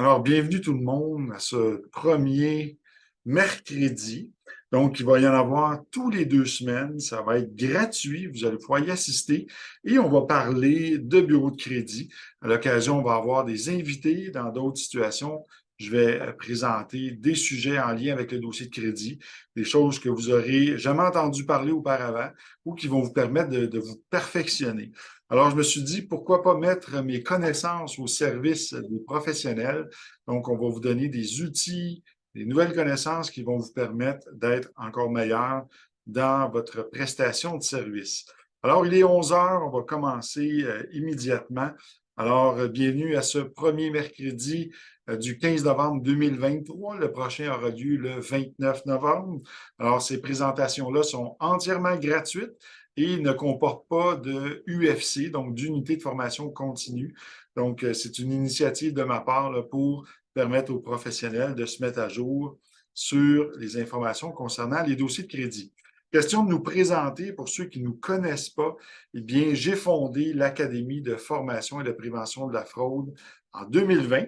Alors, bienvenue tout le monde à ce premier mercredi. Donc, il va y en avoir tous les 2 semaines. Ça va être gratuit. Vous allez pouvoir y assister et on va parler de bureau de crédit. À l'occasion, on va avoir des invités dans d'autres situations. Je vais présenter des sujets en lien avec le dossier de crédit, des choses que vous aurez jamais entendu parler auparavant ou qui vont vous permettre de vous perfectionner. Alors, je me suis dit, pourquoi pas mettre mes connaissances au service des professionnels. Donc, on va vous donner des outils, des nouvelles connaissances qui vont vous permettre d'être encore meilleur dans votre prestation de service. Alors, il est 11 heures, on va commencer immédiatement. Alors, bienvenue à ce premier mercredi du 15 novembre 2023. Le prochain aura lieu le 29 novembre. Alors, ces présentations-là sont entièrement gratuites et ne comportent pas de UFC, donc d'unité de formation continue. Donc, c'est une initiative de ma part là, pour permettre aux professionnels de se mettre à jour sur les informations concernant les dossiers de crédit. Question de nous présenter, pour ceux qui ne nous connaissent pas, eh bien, j'ai fondé l'Académie de formation et de prévention de la fraude en 2020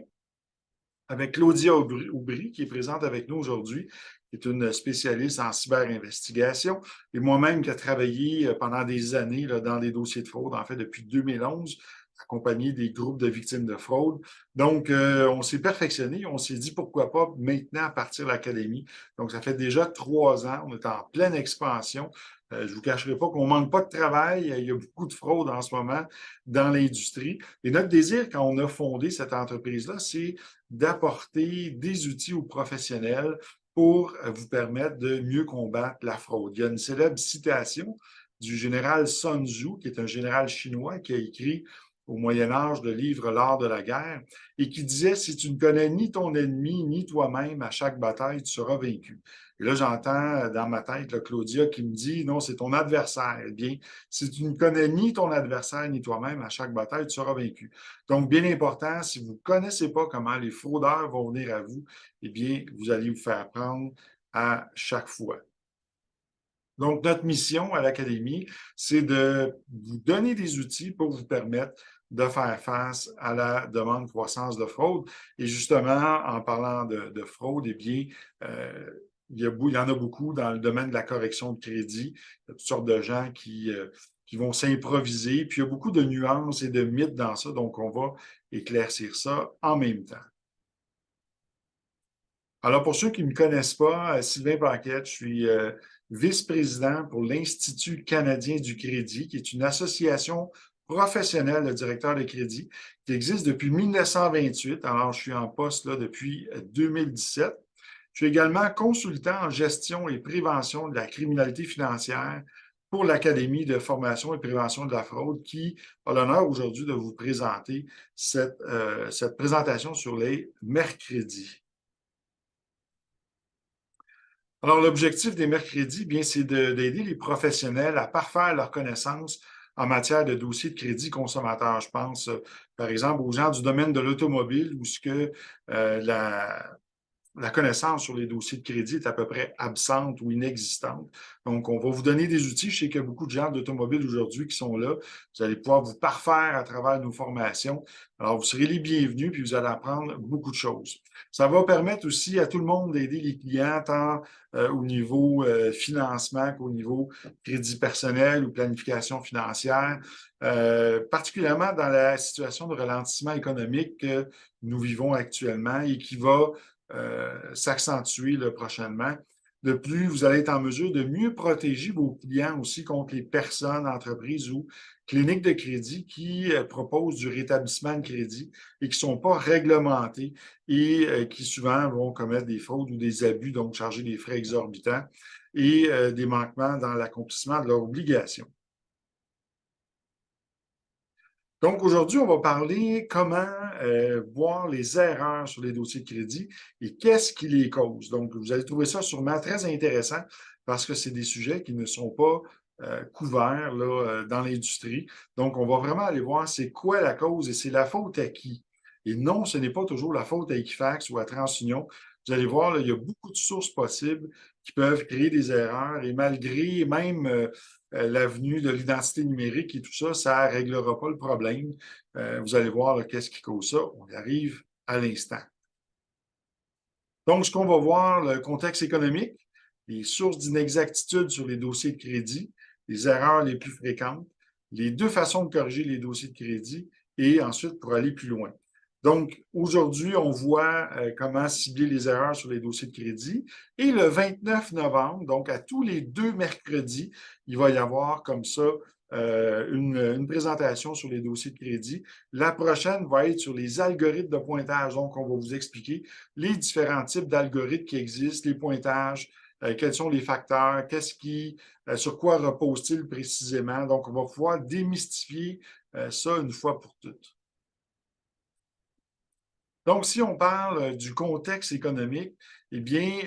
avec Claudia Aubry, qui est présente avec nous aujourd'hui, qui est une spécialiste en cyberinvestigation, et moi-même qui a travaillé pendant des années là, dans les dossiers de fraude, en fait, depuis 2011, accompagné des groupes de victimes de fraude. Donc, on s'est perfectionné, on s'est dit pourquoi pas maintenant partir l'académie. Donc, ça fait déjà 3 ans, on est en pleine expansion. Je ne vous cacherai pas qu'on ne manque pas de travail. Il y a beaucoup de fraude en ce moment dans l'industrie. Et notre désir, quand on a fondé cette entreprise-là, c'est d'apporter des outils aux professionnels pour vous permettre de mieux combattre la fraude. Il y a une célèbre citation du général Sun Tzu, qui est un général chinois qui a écrit au Moyen Âge le livre L'art de la guerre, et qui disait, si tu ne connais ni ton ennemi, ni toi-même, à chaque bataille, tu seras vaincu. Et là, j'entends dans ma tête là, Claudia qui me dit, non, c'est ton adversaire. Eh bien, si tu ne connais ni ton adversaire, ni toi-même, à chaque bataille, tu seras vaincu. Donc, bien important, si vous ne connaissez pas comment les fraudeurs vont venir à vous, eh bien, vous allez vous faire prendre à chaque fois. Donc, notre mission à l'Académie, c'est de vous donner des outils pour vous permettre de faire face à la demande croissance de fraude. Et justement, en parlant de fraude, eh bien, il y en a beaucoup dans le domaine de la correction de crédit. Il y a toutes sortes de gens qui vont s'improviser. Puis, il y a beaucoup de nuances et de mythes dans ça. Donc, on va éclaircir ça en même temps. Alors, pour ceux qui ne me connaissent pas, Sylvain Paquette, je suis vice-président pour l'Institut canadien du crédit, qui est une association professionnelle de directeurs de crédit qui existe depuis 1928. Alors, je suis en poste là depuis 2017. Je suis également consultant en gestion et prévention de la criminalité financière pour l'Académie de formation et prévention de la fraude, qui a l'honneur aujourd'hui de vous présenter cette présentation sur les mercredis. Alors, l'objectif des mercredis, bien, c'est d'aider les professionnels à parfaire leurs connaissances en matière de dossiers de crédit consommateur. Je pense, par exemple, aux gens du domaine de l'automobile où ce que la connaissance sur les dossiers de crédit est à peu près absente ou inexistante. Donc, on va vous donner des outils. Je sais qu'il y a beaucoup de gens d'automobile aujourd'hui qui sont là. Vous allez pouvoir vous parfaire à travers nos formations. Alors, vous serez les bienvenus, puis vous allez apprendre beaucoup de choses. Ça va permettre aussi à tout le monde d'aider les clients, tant au niveau financement qu'au niveau crédit personnel ou planification financière, particulièrement dans la situation de ralentissement économique que nous vivons actuellement et qui va s'accentuer prochainement. De plus, vous allez être en mesure de mieux protéger vos clients aussi contre les personnes, entreprises ou cliniques de crédit qui proposent du rétablissement de crédit et qui ne sont pas réglementés et qui souvent vont commettre des fraudes ou des abus, donc charger des frais exorbitants et des manquements dans l'accomplissement de leurs obligations. Donc, aujourd'hui, on va parler comment voir les erreurs sur les dossiers de crédit et qu'est-ce qui les cause. Donc, vous allez trouver ça sûrement très intéressant parce que c'est des sujets qui ne sont pas couverts là, dans l'industrie. Donc, on va vraiment aller voir c'est quoi la cause et c'est la faute à qui. Et non, ce n'est pas toujours la faute à Equifax ou à TransUnion. Vous allez voir, là, il y a beaucoup de sources possibles qui peuvent créer des erreurs et malgré même l'avenue de l'identité numérique et tout ça, ça ne réglera pas le problème. Vous allez voir qu'est-ce qui cause ça. On y arrive à l'instant. Donc, ce qu'on va voir, le contexte économique, les sources d'inexactitude sur les dossiers de crédit, les erreurs les plus fréquentes, les deux façons de corriger les dossiers de crédit et ensuite pour aller plus loin. Donc, aujourd'hui, on voit comment cibler les erreurs sur les dossiers de crédit. Et le 29 novembre, donc à tous les 2 mercredis, il va y avoir comme ça une présentation sur les dossiers de crédit. La prochaine va être sur les algorithmes de pointage. Donc, on va vous expliquer les différents types d'algorithmes qui existent, les pointages, quels sont les facteurs, sur quoi repose-t-il précisément. Donc, on va pouvoir démystifier ça une fois pour toutes. Donc, si on parle du contexte économique, eh bien,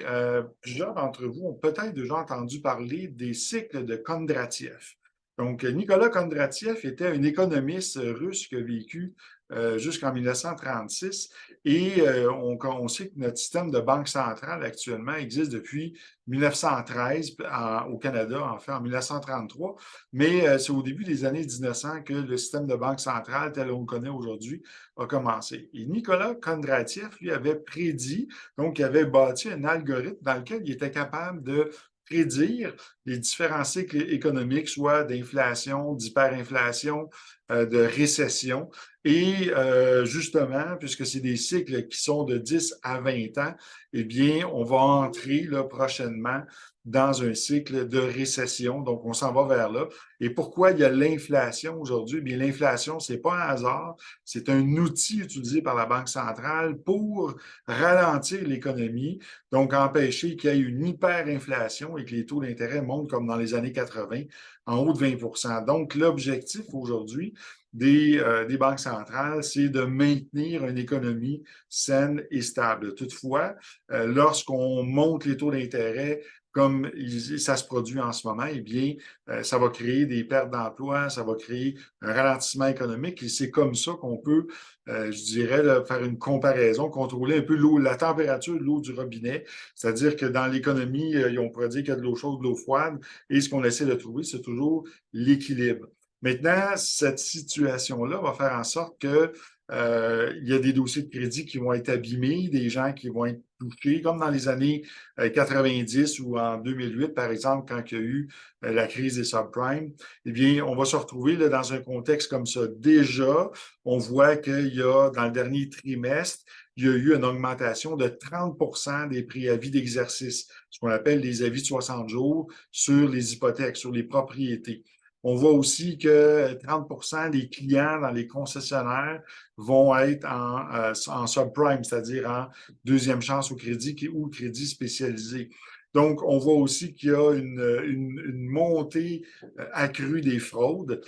plusieurs d'entre vous ont peut-être déjà entendu parler des cycles de Kondratiev. Donc, Nicolas Kondratiev était un économiste russe qui a vécu jusqu'en 1936 et on sait que notre système de banque centrale actuellement existe depuis 1913 au Canada, en fait, en 1933, mais c'est au début des années 1900 que le système de banque centrale, tel qu'on le connaît aujourd'hui, a commencé. Et Nicolas Kondratiev, lui, avait prédit, donc il avait bâti un algorithme dans lequel il était capable de prédire les différents cycles économiques, soit d'inflation, d'hyperinflation, de récession. Et justement, puisque c'est des cycles qui sont de 10 à 20 ans, eh bien, on va entrer là, prochainement dans un cycle de récession. Donc, on s'en va vers là. Et pourquoi il y a l'inflation aujourd'hui? Bien, l'inflation, c'est pas un hasard, c'est un outil utilisé par la Banque centrale pour ralentir l'économie, donc empêcher qu'il y ait une hyperinflation et que les taux d'intérêt montent comme dans les années 80, en haut de 20 %. Donc, l'objectif aujourd'hui des banques centrales, c'est de maintenir une économie saine et stable. Toutefois, lorsqu'on monte les taux d'intérêt, comme ça se produit en ce moment, eh bien, ça va créer des pertes d'emplois, ça va créer un ralentissement économique et c'est comme ça qu'on peut, je dirais, là, faire une comparaison, contrôler un peu l'eau, la température de l'eau du robinet. C'est-à-dire que dans l'économie, on pourrait dire qu'il y a de l'eau chaude, de l'eau froide et ce qu'on essaie de trouver, c'est toujours l'équilibre. Maintenant, cette situation-là va faire en sorte que il y a des dossiers de crédit qui vont être abîmés, des gens qui vont être touchés, comme dans les années 90 ou en 2008, par exemple, quand il y a eu la crise des subprimes. Eh bien, on va se retrouver là, dans un contexte comme ça. Déjà, on voit qu'il y a, dans le dernier trimestre, il y a eu une augmentation de 30 des préavis d'exercice, ce qu'on appelle les avis de 60 jours sur les hypothèques, sur les propriétés. On voit aussi que 30 des clients dans les concessionnaires vont être en subprime, c'est-à-dire en deuxième chance au crédit ou crédit spécialisé. Donc, on voit aussi qu'il y a une montée accrue des fraudes,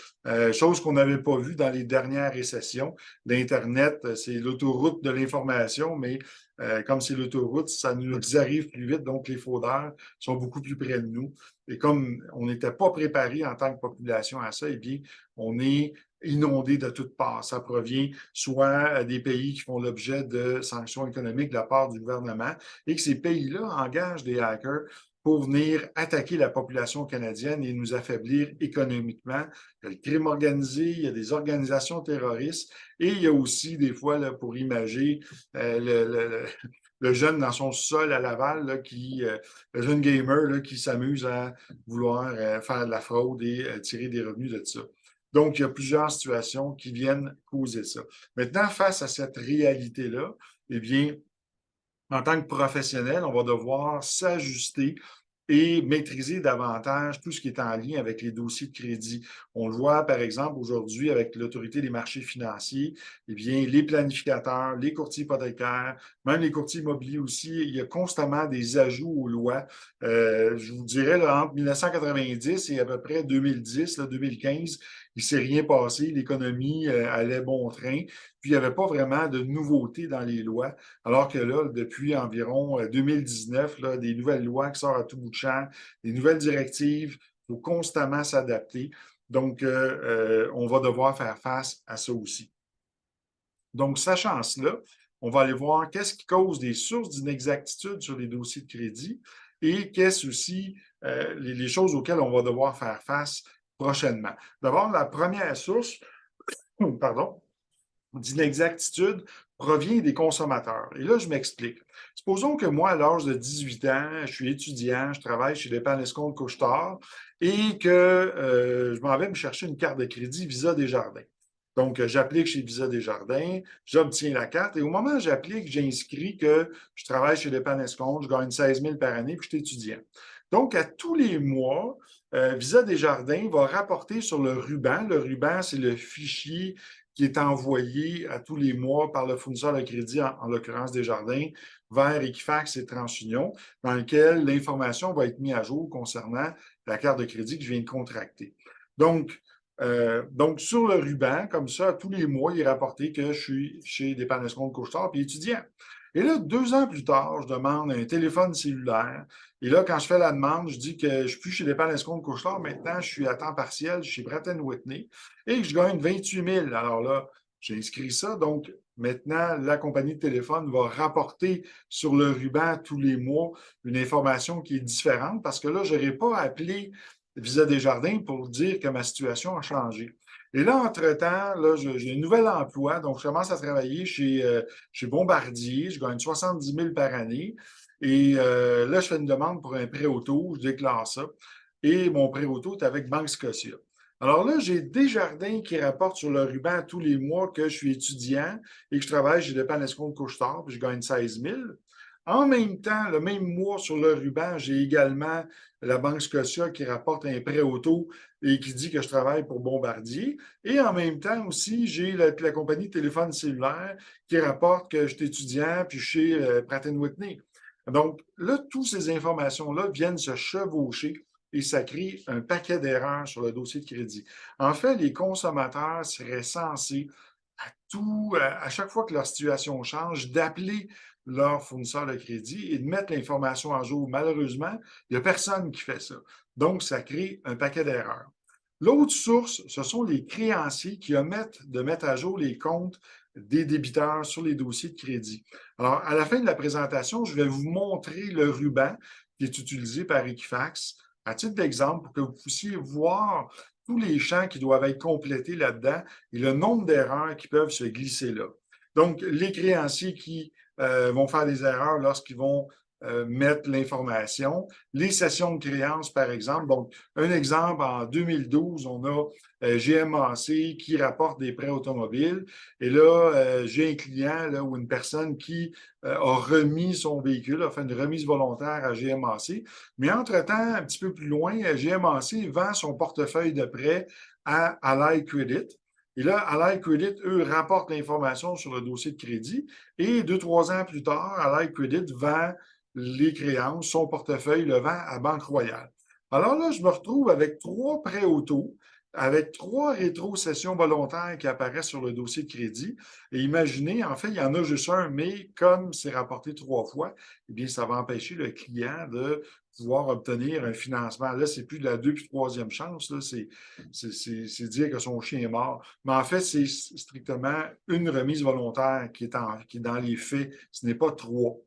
chose qu'on n'avait pas vue dans les dernières récessions. L'Internet, c'est l'autoroute de l'information, mais comme c'est l'autoroute, ça nous arrive plus vite, donc les fraudeurs sont beaucoup plus près de nous. Et comme on n'était pas préparé en tant que population à ça, eh bien, on est inondé de toutes parts. Ça provient soit des pays qui font l'objet de sanctions économiques de la part du gouvernement et que ces pays-là engagent des hackers pour venir attaquer la population canadienne et nous affaiblir économiquement. Il y a le crime organisé, il y a des organisations terroristes et il y a aussi des fois, là, pour imager, le jeune dans son sol à Laval, là, le jeune gamer là, qui s'amuse à vouloir faire de la fraude et tirer des revenus de ça. Donc, il y a plusieurs situations qui viennent causer ça. Maintenant, face à cette réalité-là, eh bien, en tant que professionnel, on va devoir s'ajuster et maîtriser davantage tout ce qui est en lien avec les dossiers de crédit. On le voit, par exemple, aujourd'hui avec l'Autorité des marchés financiers, eh bien, les planificateurs, les courtiers hypothécaires, même les courtiers immobiliers aussi, il y a constamment des ajouts aux lois. Je vous dirais, là, entre 1990 et à peu près 2010, là, 2015, il ne s'est rien passé, l'économie allait bon train, puis il n'y avait pas vraiment de nouveautés dans les lois, alors que là, depuis environ 2019, là, des nouvelles lois qui sortent à tout bout de champ, des nouvelles directives, il faut constamment s'adapter. Donc, on va devoir faire face à ça aussi. Donc, sachant cela, on va aller voir qu'est-ce qui cause des sources d'inexactitude sur les dossiers de crédit et qu'est-ce aussi les choses auxquelles on va devoir faire face prochainement. D'abord, la première source, pardon, d'inexactitude provient des consommateurs. Et là, je m'explique. Supposons que moi, à l'âge de 18 ans, je suis étudiant, je travaille chez Dépenses Escompte Couche-Tard et que je m'en vais me chercher une carte de crédit Visa Desjardins. Donc, j'applique chez Visa Desjardins, j'obtiens la carte et au moment où j'applique, j'inscris que je travaille chez Dépenses Escompte, je gagne 16 000 par année puis je suis étudiant. Donc, à tous les mois, Visa Desjardins va rapporter sur le ruban. Le ruban, c'est le fichier qui est envoyé à tous les mois par le fournisseur de crédit, en l'occurrence Desjardins, vers Equifax et TransUnion, dans lequel l'information va être mise à jour concernant la carte de crédit que je viens de contracter. Donc, sur le ruban, comme ça, tous les mois, il est rapporté que je suis chez Dépenses Escompte Couche-Tard puis étudiant. Et là, 2 ans plus tard, je demande un téléphone cellulaire. Et là, quand je fais la demande, je dis que je ne suis plus chez Dépenses Escompte Couche-Tard. Maintenant, je suis à temps partiel chez Pratt & Whitney et que je gagne 28 000. Alors là, j'ai inscrit ça. Donc, maintenant, la compagnie de téléphone va rapporter sur le ruban tous les mois une information qui est différente parce que là, je n'aurai pas appelé Visa Desjardins pour dire que ma situation a changé. Et là, entre-temps, là, j'ai un nouvel emploi, donc je commence à travailler chez Bombardier, je gagne 70 000 par année. Et là, je fais une demande pour un prêt auto, je déclare ça. Et mon prêt auto est avec Banque Scotia. Alors là, j'ai Desjardins qui rapporte sur le ruban tous les mois que je suis étudiant et que je travaille chez Dépenses Escompte Couche-Tard, puis je gagne 16 000. En même temps, le même mois sur le ruban, j'ai également la Banque Scotia qui rapporte un prêt auto et qui dit que je travaille pour Bombardier. Et en même temps aussi, j'ai la compagnie de téléphone cellulaire qui rapporte que je suis étudiant puis chez Pratt & Whitney. Donc là, toutes ces informations-là viennent se chevaucher et ça crée un paquet d'erreurs sur le dossier de crédit. En fait, les consommateurs seraient censés à chaque fois que leur situation change, d'appeler leur fournisseur de crédit et de mettre l'information à jour. Malheureusement, il n'y a personne qui fait ça. Donc, ça crée un paquet d'erreurs. L'autre source, ce sont les créanciers qui omettent de mettre à jour les comptes des débiteurs sur les dossiers de crédit. Alors, à la fin de la présentation, je vais vous montrer le ruban qui est utilisé par Equifax à titre d'exemple pour que vous puissiez voir tous les champs qui doivent être complétés là-dedans et le nombre d'erreurs qui peuvent se glisser là. Donc, les créanciers qui vont faire des erreurs lorsqu'ils vont mettre l'information. Les cessions de créances, par exemple. Donc, un exemple, en 2012, on a GMAC qui rapporte des prêts automobiles. Et là, j'ai un client là, ou une personne qui a remis son véhicule, a fait une remise volontaire à GMAC. Mais entre-temps, un petit peu plus loin, GMAC vend son portefeuille de prêts à Ally Credit. Et là, Ally Credit, eux, rapportent l'information sur le dossier de crédit. Et 2-3 ans plus tard, Ally Credit vend les créances, son portefeuille, le vend à Banque Royale. Alors là, je me retrouve avec 3 prêts auto, avec 3 rétrocessions volontaires qui apparaissent sur le dossier de crédit. Et imaginez, en fait, il y en a juste un, mais comme c'est rapporté 3 fois, eh bien, ça va empêcher le client de pouvoir obtenir un financement. Là, c'est plus de la 2e puis 3e chance, là, c'est dire que son chien est mort. Mais en fait, c'est strictement une remise volontaire qui est dans les faits. Ce n'est pas 3.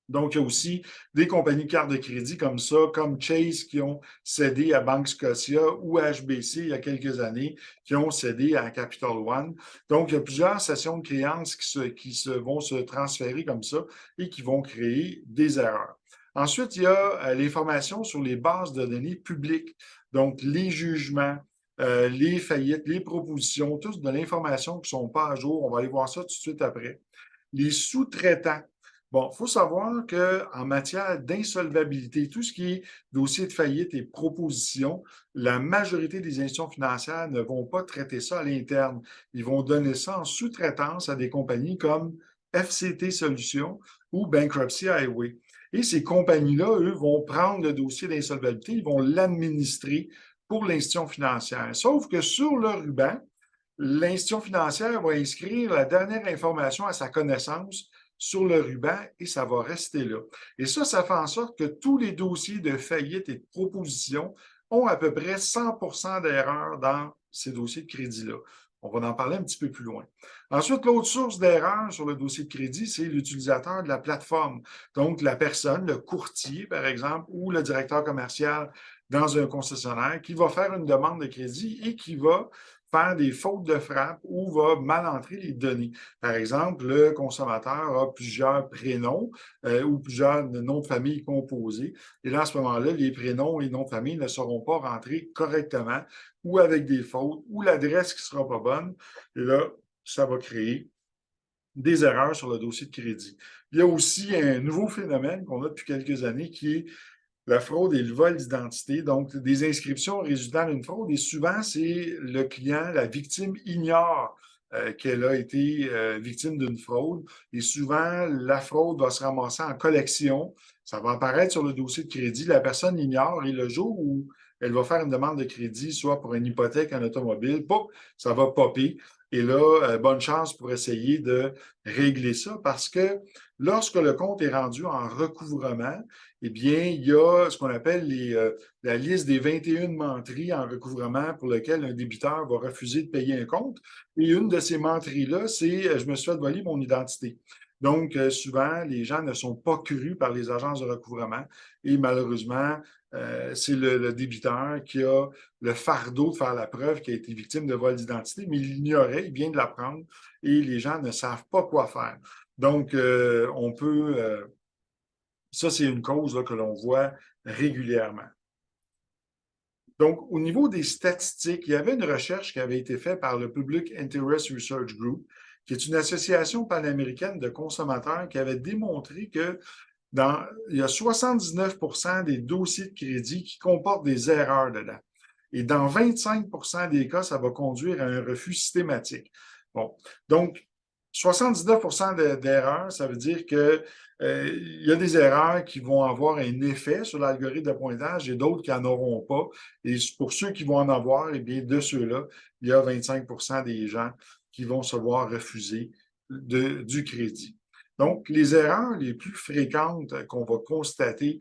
Donc, il y a aussi des compagnies de cartes de crédit comme ça, comme Chase, qui ont cédé à Banque Scotia ou HBC il y a quelques années, qui ont cédé à Capital One. Donc, il y a plusieurs sessions de créances qui vont se transférer comme ça et qui vont créer des erreurs. Ensuite, il y a l'information sur les bases de données publiques, donc les jugements, les faillites, les propositions, tous de l'information qui ne sont pas à jour. On va aller voir ça tout de suite après. Les sous-traitants. Bon, il faut savoir qu'en matière d'insolvabilité, tout ce qui est dossier de faillite et proposition, la majorité des institutions financières ne vont pas traiter ça à l'interne. Ils vont donner ça en sous-traitance à des compagnies comme FCT Solutions ou Bankruptcy Highway. Et ces compagnies-là, eux, vont prendre le dossier d'insolvabilité, ils vont l'administrer pour l'institution financière. Sauf que sur le ruban, l'institution financière va inscrire la dernière information à sa connaissance sur le ruban et ça va rester là. Et ça fait en sorte que tous les dossiers de faillite et de proposition ont à peu près 100 d'erreurs dans ces dossiers de crédit-là. On va en parler un petit peu plus loin. Ensuite, l'autre source d'erreur sur le dossier de crédit, c'est l'utilisateur de la plateforme. Donc, la personne, le courtier, par exemple, ou le directeur commercial dans un concessionnaire qui va faire une demande de crédit et qui va faire des fautes de frappe ou va mal entrer les données. Par exemple, le consommateur a plusieurs prénoms ou plusieurs noms de famille composés. Et là, à ce moment-là, les prénoms et noms de famille ne seront pas rentrés correctement ou avec des fautes ou l'adresse qui ne sera pas bonne. Et là, ça va créer des erreurs sur le dossier de crédit. Il y a aussi un nouveau phénomène qu'on a depuis quelques années qui est la fraude et le vol d'identité, donc des inscriptions résultant d'une fraude. Et souvent, c'est le client, la victime ignore qu'elle a été victime d'une fraude. Et souvent, la fraude va se ramasser en collection. Ça va apparaître sur le dossier de crédit. La personne ignore et le jour où elle va faire une demande de crédit, soit pour une hypothèque en automobile, pop, ça va popper. Et là, bonne chance pour essayer de régler ça parce que lorsque le compte est rendu en recouvrement, eh bien, il y a ce qu'on appelle la liste des 21 menteries en recouvrement pour lesquelles un débiteur va refuser de payer un compte. Et une de ces menteries-là, c'est je me suis fait voler mon identité. Donc, souvent, les gens ne sont pas crus par les agences de recouvrement et malheureusement, c'est le débiteur qui a le fardeau de faire la preuve qu'il a été victime de vol d'identité, mais il l'ignorait, il vient de l'apprendre et les gens ne savent pas quoi faire. Donc, on peut ça, c'est une cause là, que l'on voit régulièrement. Donc, au niveau des statistiques, il y avait une recherche qui avait été faite par le Public Interest Research Group, qui est une association panaméricaine de consommateurs qui avait démontré que il y a 79 des dossiers de crédit qui comportent des erreurs dedans. Et dans 25 des cas, ça va conduire à un refus systématique. Bon, donc 79 d'erreurs, ça veut dire que il y a des erreurs qui vont avoir un effet sur l'algorithme de pointage et d'autres qui n'en auront pas. Et pour ceux qui vont en avoir, eh bien, de ceux-là, il y a 25 des gens qui vont se voir refuser du crédit. Donc, les erreurs les plus fréquentes qu'on va constater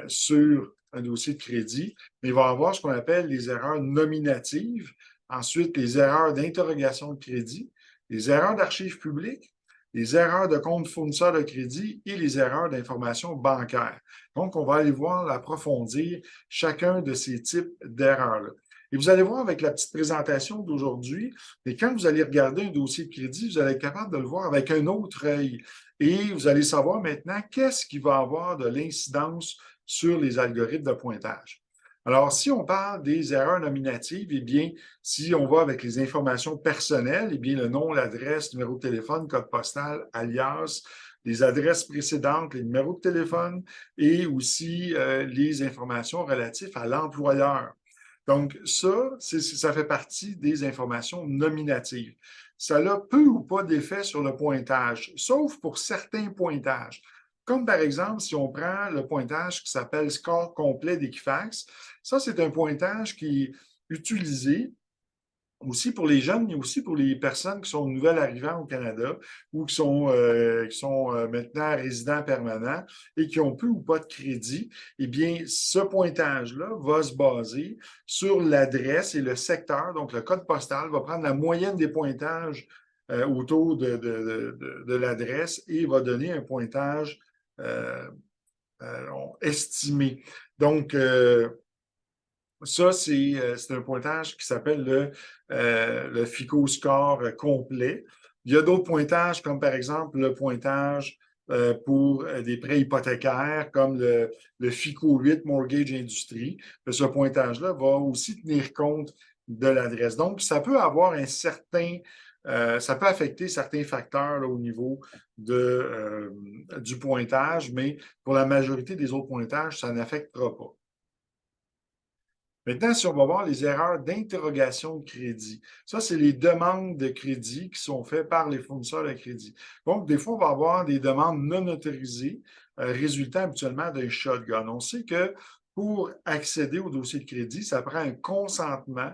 sur un dossier de crédit, mais il va y avoir ce qu'on appelle les erreurs nominatives, ensuite les erreurs d'interrogation de crédit, les erreurs d'archives publiques, les erreurs de compte fournisseur de crédit et les erreurs d'information bancaire. Donc, on va aller voir, approfondir chacun de ces types d'erreurs-là. Et vous allez voir avec la petite présentation d'aujourd'hui, mais quand vous allez regarder un dossier de crédit, vous allez être capable de le voir avec un autre œil. Et vous allez savoir maintenant qu'est-ce qui va avoir de l'incidence sur les algorithmes de pointage. Alors, si on parle des erreurs nominatives, eh bien, si on va avec les informations personnelles, eh bien, le nom, l'adresse, numéro de téléphone, code postal, alias, les adresses précédentes, les numéros de téléphone et aussi les informations relatives à l'employeur. Donc, ça fait partie des informations nominatives. Ça a peu ou pas d'effet sur le pointage, sauf pour certains pointages. Comme par exemple, si on prend le pointage qui s'appelle score complet d'Equifax, ça, c'est un pointage qui est utilisé aussi pour les jeunes, mais aussi pour les personnes qui sont nouvelles arrivants au Canada ou qui sont maintenant résidents permanents et qui ont peu ou pas de crédit. Eh bien, ce pointage-là va se baser sur l'adresse et le secteur. Donc, le code postal va prendre la moyenne des pointages autour de l'adresse et va donner un pointage estimé. Donc, ça, c'est un pointage qui s'appelle le FICO score complet. Il y a d'autres pointages, comme par exemple le pointage pour des prêts hypothécaires, comme le FICO 8 Mortgage Industry. Ce pointage-là va aussi tenir compte de l'adresse. Donc, ça peut avoir ça peut affecter certains facteurs là, au niveau du pointage, mais pour la majorité des autres pointages, ça n'affectera pas. Maintenant, si on va voir les erreurs d'interrogation de crédit, ça, c'est les demandes de crédit qui sont faites par les fournisseurs de crédit. Donc, des fois, on va avoir des demandes non autorisées résultant habituellement d'un shotgun. On sait que pour accéder au dossier de crédit, ça prend un consentement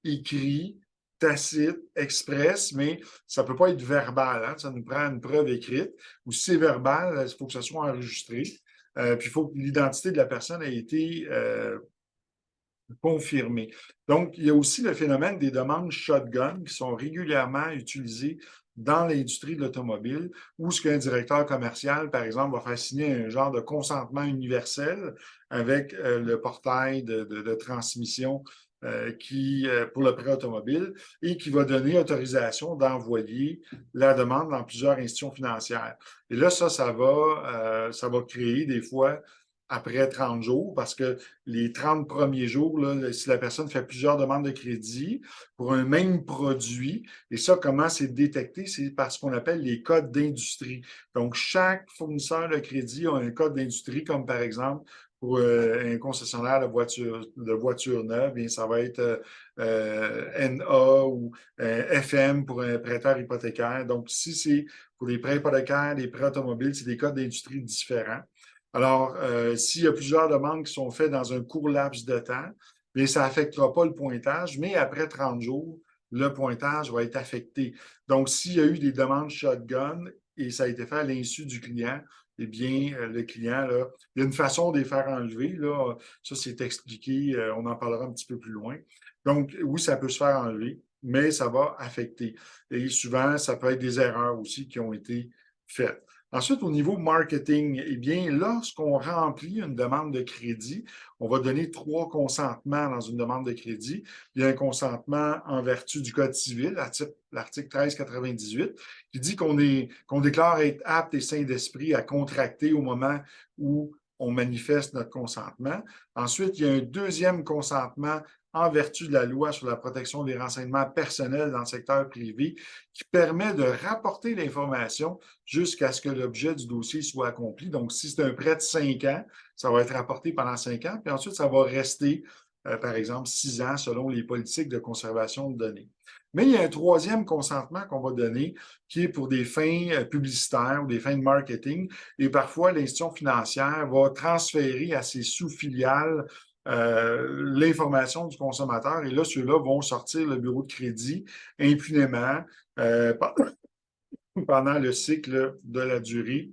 écrit, tacite, express, mais ça ne peut pas être verbal. Hein? Ça nous prend une preuve écrite. Ou si c'est verbal, il faut que ça soit enregistré. Puis il faut que l'identité de la personne ait été confirmé. Donc, il y a aussi le phénomène des demandes shotgun qui sont régulièrement utilisées dans l'industrie de l'automobile, où ce qu'un directeur commercial, par exemple, va faire signer un genre de consentement universel avec le portail de transmission pour le prêt automobile et qui va donner autorisation d'envoyer la demande dans plusieurs institutions financières. Et là, ça va créer des fois après 30 jours, parce que les 30 premiers jours, là, si la personne fait plusieurs demandes de crédit pour un même produit, et ça, comment c'est détecté? C'est par ce qu'on appelle les codes d'industrie. Donc, chaque fournisseur de crédit a un code d'industrie, comme par exemple, pour un concessionnaire de voiture neuve, bien, ça va être NA ou FM pour un prêteur hypothécaire. Donc, si c'est pour des prêts hypothécaires, des prêts automobiles, c'est des codes d'industrie différents. Alors, s'il y a plusieurs demandes qui sont faites dans un court laps de temps, bien, ça n'affectera pas le pointage, mais après 30 jours, le pointage va être affecté. Donc, s'il y a eu des demandes shotgun et ça a été fait à l'insu du client, eh bien, le client, là, il y a une façon de les faire enlever. Là, ça, c'est expliqué, on en parlera un petit peu plus loin. Donc, oui, ça peut se faire enlever, mais ça va affecter. Et souvent, ça peut être des erreurs aussi qui ont été faites. Ensuite, au niveau marketing, eh bien, lorsqu'on remplit une demande de crédit, on va donner 3 consentements dans une demande de crédit. Il y a un consentement en vertu du Code civil, l'article 1398, qui dit qu'on déclare être apte et sain d'esprit à contracter au moment où on manifeste notre consentement. Ensuite, il y a un deuxième consentement en vertu de la loi sur la protection des renseignements personnels dans le secteur privé qui permet de rapporter l'information jusqu'à ce que l'objet du dossier soit accompli. Donc, si c'est un prêt de 5 ans, ça va être rapporté pendant 5 ans, puis ensuite, ça va rester, par exemple, 6 ans selon les politiques de conservation de données. Mais il y a un troisième consentement qu'on va donner qui est pour des fins publicitaires ou des fins de marketing. Et parfois, l'institution financière va transférer à ses sous-filiales l'information du consommateur. Et là, ceux-là vont sortir le bureau de crédit impunément pendant le cycle de la durée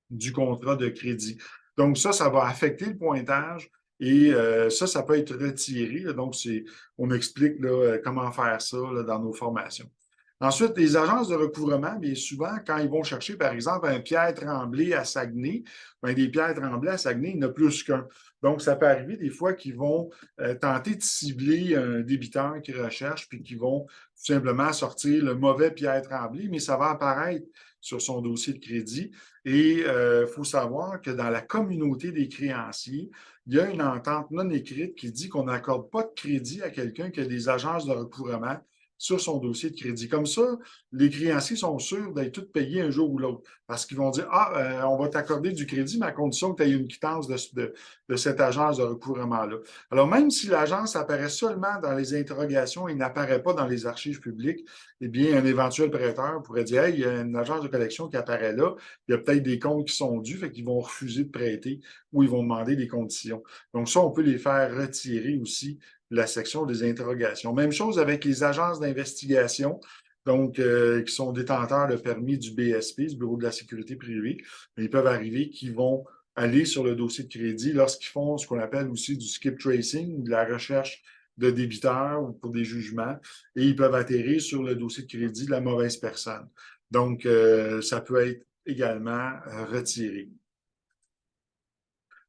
du contrat de crédit. Donc ça va affecter le pointage et ça peut être retiré. Là. Donc, on explique là, comment faire ça là, dans nos formations. Ensuite, les agences de recouvrement, bien souvent, quand ils vont chercher, par exemple, un Pierre Tremblay à Saguenay, bien, des Pierre Tremblay à Saguenay, il n'y en a plus qu'un. Donc, ça peut arriver des fois qu'ils vont tenter de cibler un débiteur qui recherche, puis qu'ils vont tout simplement sortir le mauvais Pierre Tremblay, mais ça va apparaître sur son dossier de crédit. Et il faut savoir que dans la communauté des créanciers, il y a une entente non écrite qui dit qu'on n'accorde pas de crédit à quelqu'un qui a des agences de recouvrement sur son dossier de crédit. Comme ça, les créanciers sont sûrs d'être tous payés un jour ou l'autre parce qu'ils vont dire « Ah, on va t'accorder du crédit, mais à condition que tu aies une quittance de cette agence de recouvrement-là. » Alors, même si l'agence apparaît seulement dans les interrogations et n'apparaît pas dans les archives publiques, eh bien, un éventuel prêteur pourrait dire « Hey, il y a une agence de collection qui apparaît là, il y a peut-être des comptes qui sont dus, fait qu'ils vont refuser de prêter ou ils vont demander des conditions. » Donc ça, on peut les faire retirer aussi la section des interrogations. Même chose avec les agences d'investigation, donc qui sont détenteurs de permis du BSP, du Bureau de la sécurité privée. Mais ils peuvent arriver qu'ils vont aller sur le dossier de crédit lorsqu'ils font ce qu'on appelle aussi du skip tracing ou de la recherche de débiteurs ou pour des jugements, et ils peuvent atterrir sur le dossier de crédit de la mauvaise personne. Donc, ça peut être également retiré.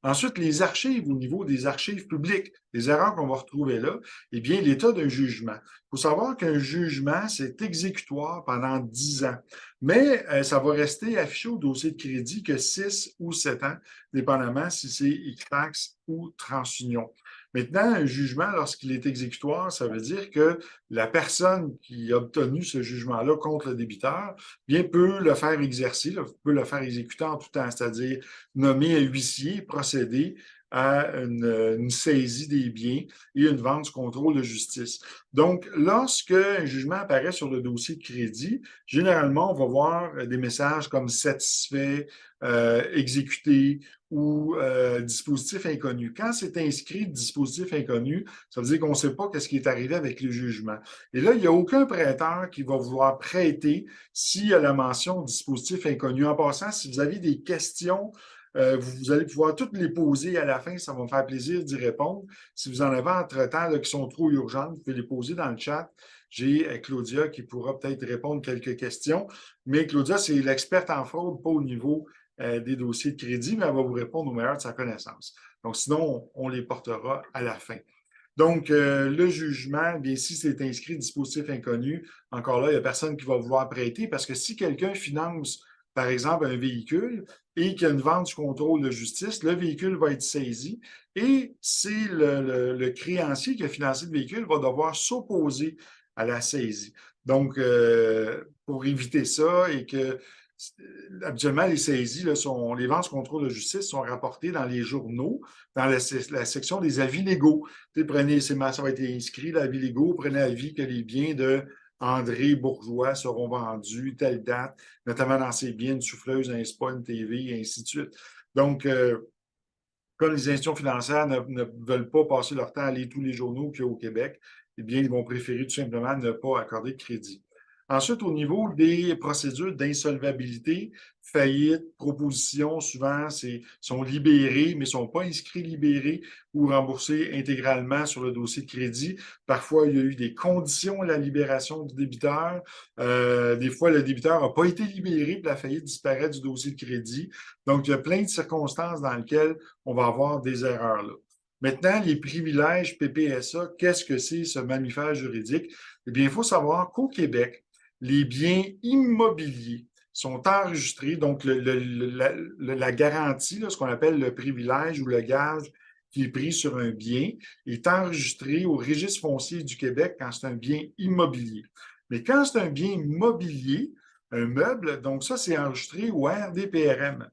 Ensuite, les archives au niveau des archives publiques, les erreurs qu'on va retrouver là, eh bien, l'état d'un jugement. Il faut savoir qu'un jugement, c'est exécutoire pendant 10 ans, mais ça va rester affiché au dossier de crédit que 6 ou 7 ans, dépendamment si c'est Equifax ou TransUnion. Maintenant, un jugement, lorsqu'il est exécutoire, ça veut dire que la personne qui a obtenu ce jugement-là contre le débiteur, bien, peut le faire exercer, peut le faire exécuter en tout temps, c'est-à-dire nommer un huissier, procéder à une saisie des biens et une vente du contrôle de justice. Donc, lorsque un jugement apparaît sur le dossier de crédit, généralement, on va voir des messages comme satisfait, exécuté ou dispositif inconnu. Quand c'est inscrit dispositif inconnu, ça veut dire qu'on ne sait pas ce qui est arrivé avec le jugement. Et là, il n'y a aucun prêteur qui va vouloir prêter s'il y a la mention dispositif inconnu. En passant, si vous avez des questions, vous allez pouvoir toutes les poser à la fin. Ça va me faire plaisir d'y répondre. Si vous en avez entre-temps qui sont trop urgentes, vous pouvez les poser dans le chat. J'ai Claudia qui pourra peut-être répondre quelques questions. Mais Claudia, c'est l'experte en fraude, pas au niveau des dossiers de crédit, mais elle va vous répondre au meilleur de sa connaissance. Donc, sinon, on les portera à la fin. Donc, le jugement, bien, si c'est inscrit dispositif inconnu, encore là, il n'y a personne qui va vouloir prêter parce que si quelqu'un finance, par exemple, un véhicule et qu'il y a une vente sous contrôle de justice, le véhicule va être saisi et c'est le créancier qui a financé le véhicule va devoir s'opposer à la saisie. Donc, pour éviter ça et que habituellement, les saisies, là, les ventes sous contrôle de justice sont rapportées dans les journaux, dans la section des avis légaux. Prenez, ça va être inscrit, l'avis légaux, prenez avis que les biens de André Bourgeois seront vendus telle date, notamment dans ses biens, une souffleuse, un spa, une TV, et ainsi de suite. Donc, comme les institutions financières ne veulent pas passer leur temps à lire tous les journaux qu'il y a au Québec, eh bien, ils vont préférer tout simplement ne pas accorder de crédit. Ensuite, au niveau des procédures d'insolvabilité, faillite, proposition, souvent, sont libérés, mais ne sont pas inscrits libérés ou remboursés intégralement sur le dossier de crédit. Parfois, il y a eu des conditions à la libération du débiteur. Des fois, le débiteur n'a pas été libéré, puis la faillite disparaît du dossier de crédit. Donc, il y a plein de circonstances dans lesquelles on va avoir des erreurs là. Maintenant, les privilèges PPSA, qu'est-ce que c'est ce mammifère juridique? Eh bien, il faut savoir qu'au Québec, les biens immobiliers sont enregistrés, donc la garantie, là, ce qu'on appelle le privilège ou le gage qui est pris sur un bien, est enregistré au registre foncier du Québec quand c'est un bien immobilier. Mais quand c'est un bien mobilier, un meuble, donc ça, c'est enregistré au RDPRM.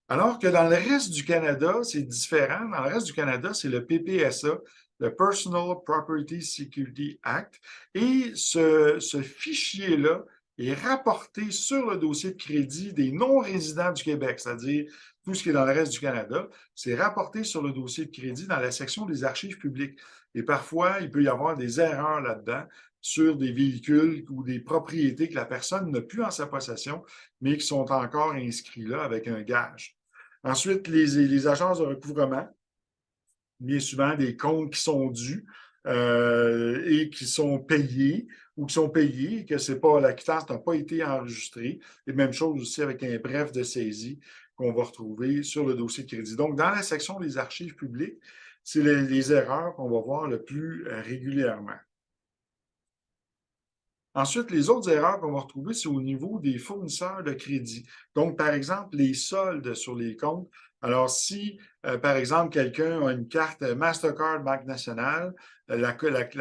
Alors que dans le reste du Canada, c'est différent. Dans le reste du Canada, c'est le PPSA, le Personal Property Security Act. Et ce fichier-là est rapporté sur le dossier de crédit des non-résidents du Québec, c'est-à-dire tout ce qui est dans le reste du Canada. C'est rapporté sur le dossier de crédit dans la section des archives publiques. Et parfois, il peut y avoir des erreurs là-dedans sur des véhicules ou des propriétés que la personne n'a plus en sa possession, mais qui sont encore inscrits là avec un gage. Ensuite, les agences de recouvrement, bien souvent des comptes qui sont dus et qui sont payés ou qui sont payés et que c'est pas, la quittance n'a pas été enregistrée. Et même chose aussi avec un bref de saisie qu'on va retrouver sur le dossier de crédit. Donc, dans la section des archives publiques, c'est les erreurs qu'on va voir le plus régulièrement. Ensuite, les autres erreurs qu'on va retrouver, c'est au niveau des fournisseurs de crédit. Donc, par exemple, les soldes sur les comptes. Alors, si, par exemple, quelqu'un a une carte Mastercard Banque Nationale, la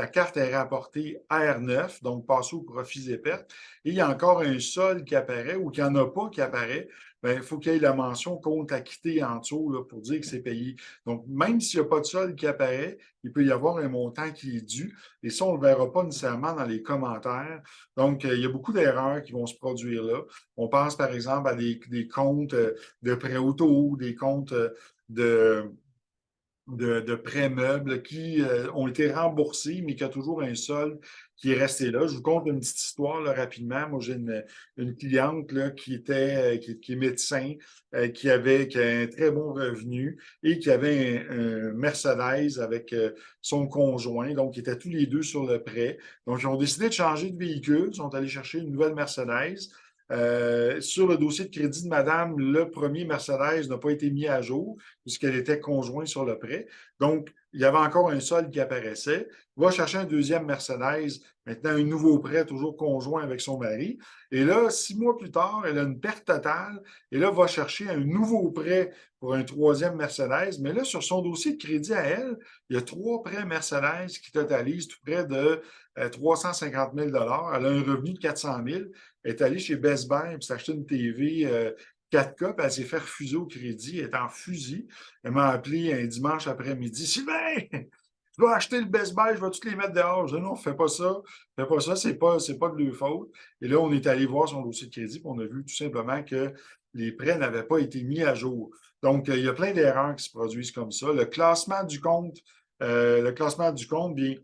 carte est rapportée R9, donc passée aux profits et pertes, et il y a encore un solde qui apparaît ou qu'il n'y en a pas qui apparaît, bien, il faut qu'il y ait la mention compte acquitté en dessous là, pour dire que c'est payé. Donc, même s'il n'y a pas de solde qui apparaît, il peut y avoir un montant qui est dû, et ça, on ne le verra pas nécessairement dans les commentaires. Donc, il y a beaucoup d'erreurs qui vont se produire là. On pense, par exemple, à des comptes de prêt auto, des comptes de, de prêts meubles qui ont été remboursés, mais qu'il y a toujours un solde qui est resté là. Je vous conte une petite histoire là, rapidement. Moi, j'ai une cliente là, qui est médecin, qui a un très bon revenu et qui avait un Mercedes avec son conjoint. Donc, ils étaient tous les deux sur le prêt. Donc, ils ont décidé de changer de véhicule. Ils sont allés chercher une nouvelle Mercedes. Sur le dossier de crédit de madame, le premier Mercedes n'a pas été mis à jour puisqu'elle était conjointe sur le prêt. Donc, il y avait encore un solde qui apparaissait. Va chercher un deuxième Mercedes, maintenant un nouveau prêt, toujours conjoint avec son mari. Et là, 6 mois plus tard, elle a une perte totale. Et là, va chercher un nouveau prêt pour un troisième Mercedes. Mais là, sur son dossier de crédit à elle, il y a 3 prêts Mercedes qui totalisent tout près de 350 000 Elle a un revenu de 400 000. Elle est allée chez Best Buy et s'est acheté une TV 4K, puis elle s'est fait refuser au crédit. Elle est en fusil. Elle m'a appelé un dimanche après-midi. Sylvain, je vais acheter le Best Buy, je vais tous les mettre dehors. Je dis non, fais pas ça. Fais pas ça, c'est pas de leur faute. Et là, on est allé voir son dossier de crédit, puis on a vu tout simplement que les prêts n'avaient pas été mis à jour. Donc, il y a plein d'erreurs qui se produisent comme ça. Le classement du compte, bien,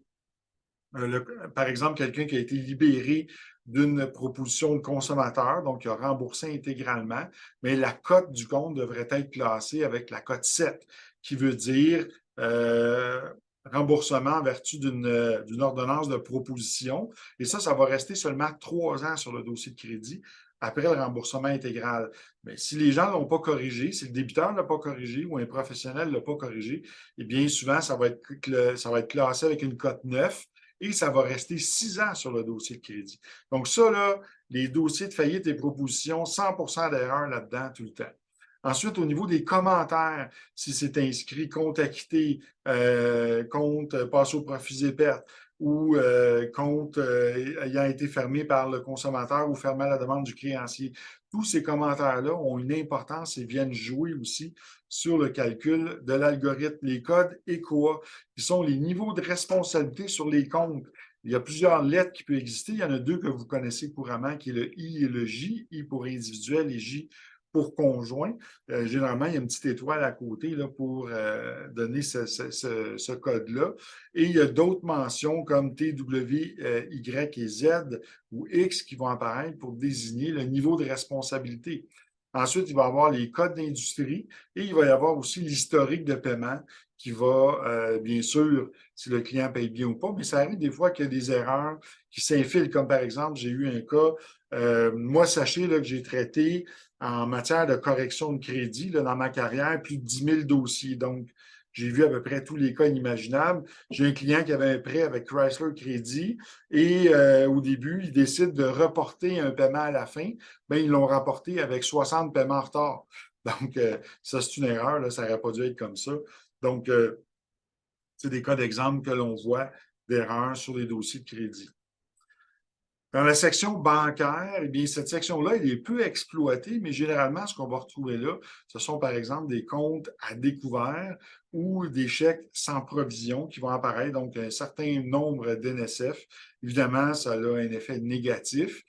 par exemple, quelqu'un qui a été libéré d'une proposition de consommateur, donc il a remboursé intégralement, mais la cote du compte devrait être classée avec la cote 7, qui veut dire euh, remboursement en vertu d'une ordonnance de proposition. Et ça va rester seulement 3 ans sur le dossier de crédit. après le remboursement intégral. Mais si les gens ne l'ont pas corrigé, si le débiteur ne l'a pas corrigé ou un professionnel ne l'a pas corrigé, eh bien, souvent, ça va être classé avec une cote 9 et ça va rester 6 ans sur le dossier de crédit. Donc, ça, là, les dossiers de faillite et propositions, 100% d'erreur là-dedans tout le temps. Ensuite, au niveau des commentaires, si c'est inscrit compte acquitté, compte passé au profit et perte ou compte ayant été fermé par le consommateur ou fermé à la demande du créancier, tous ces commentaires-là ont une importance et viennent jouer aussi sur le calcul de l'algorithme. Les codes ECOA, qui sont les niveaux de responsabilité sur les comptes. Il y a plusieurs lettres qui peuvent exister. Il y en a deux que vous connaissez couramment, qui est le I et le J. I pour individuel et J pour conjoint. Généralement, il y a une petite étoile à côté là, pour donner ce code-là. Et il y a d'autres mentions comme T, W, Y et Z ou X qui vont apparaître pour désigner le niveau de responsabilité. Ensuite, il va y avoir les codes d'industrie et il va y avoir aussi l'historique de paiement qui va, bien sûr, si le client paye bien ou pas, mais ça arrive des fois qu'il y a des erreurs qui s'infilent, comme par exemple, j'ai eu un cas, moi, sachez là, que j'ai traité en matière de correction de crédit là, dans ma carrière, plus de 10 000 dossiers. Donc, j'ai vu à peu près tous les cas inimaginables. J'ai un client qui avait un prêt avec Chrysler Crédit et au début, il décide de reporter un paiement à la fin. Bien, ils l'ont rapporté avec 60 paiements en retard. Donc, ça, c'est une erreur. Là, ça n'aurait pas dû être comme ça. Donc, c'est des cas d'exemple que l'on voit d'erreurs sur les dossiers de crédit. Dans la section bancaire, eh bien, cette section-là, elle est peu exploitée, mais généralement, ce qu'on va retrouver là, ce sont par exemple des comptes à découvert ou des chèques sans provision qui vont apparaître, donc un certain nombre d'NSF. Évidemment, ça a un effet négatif.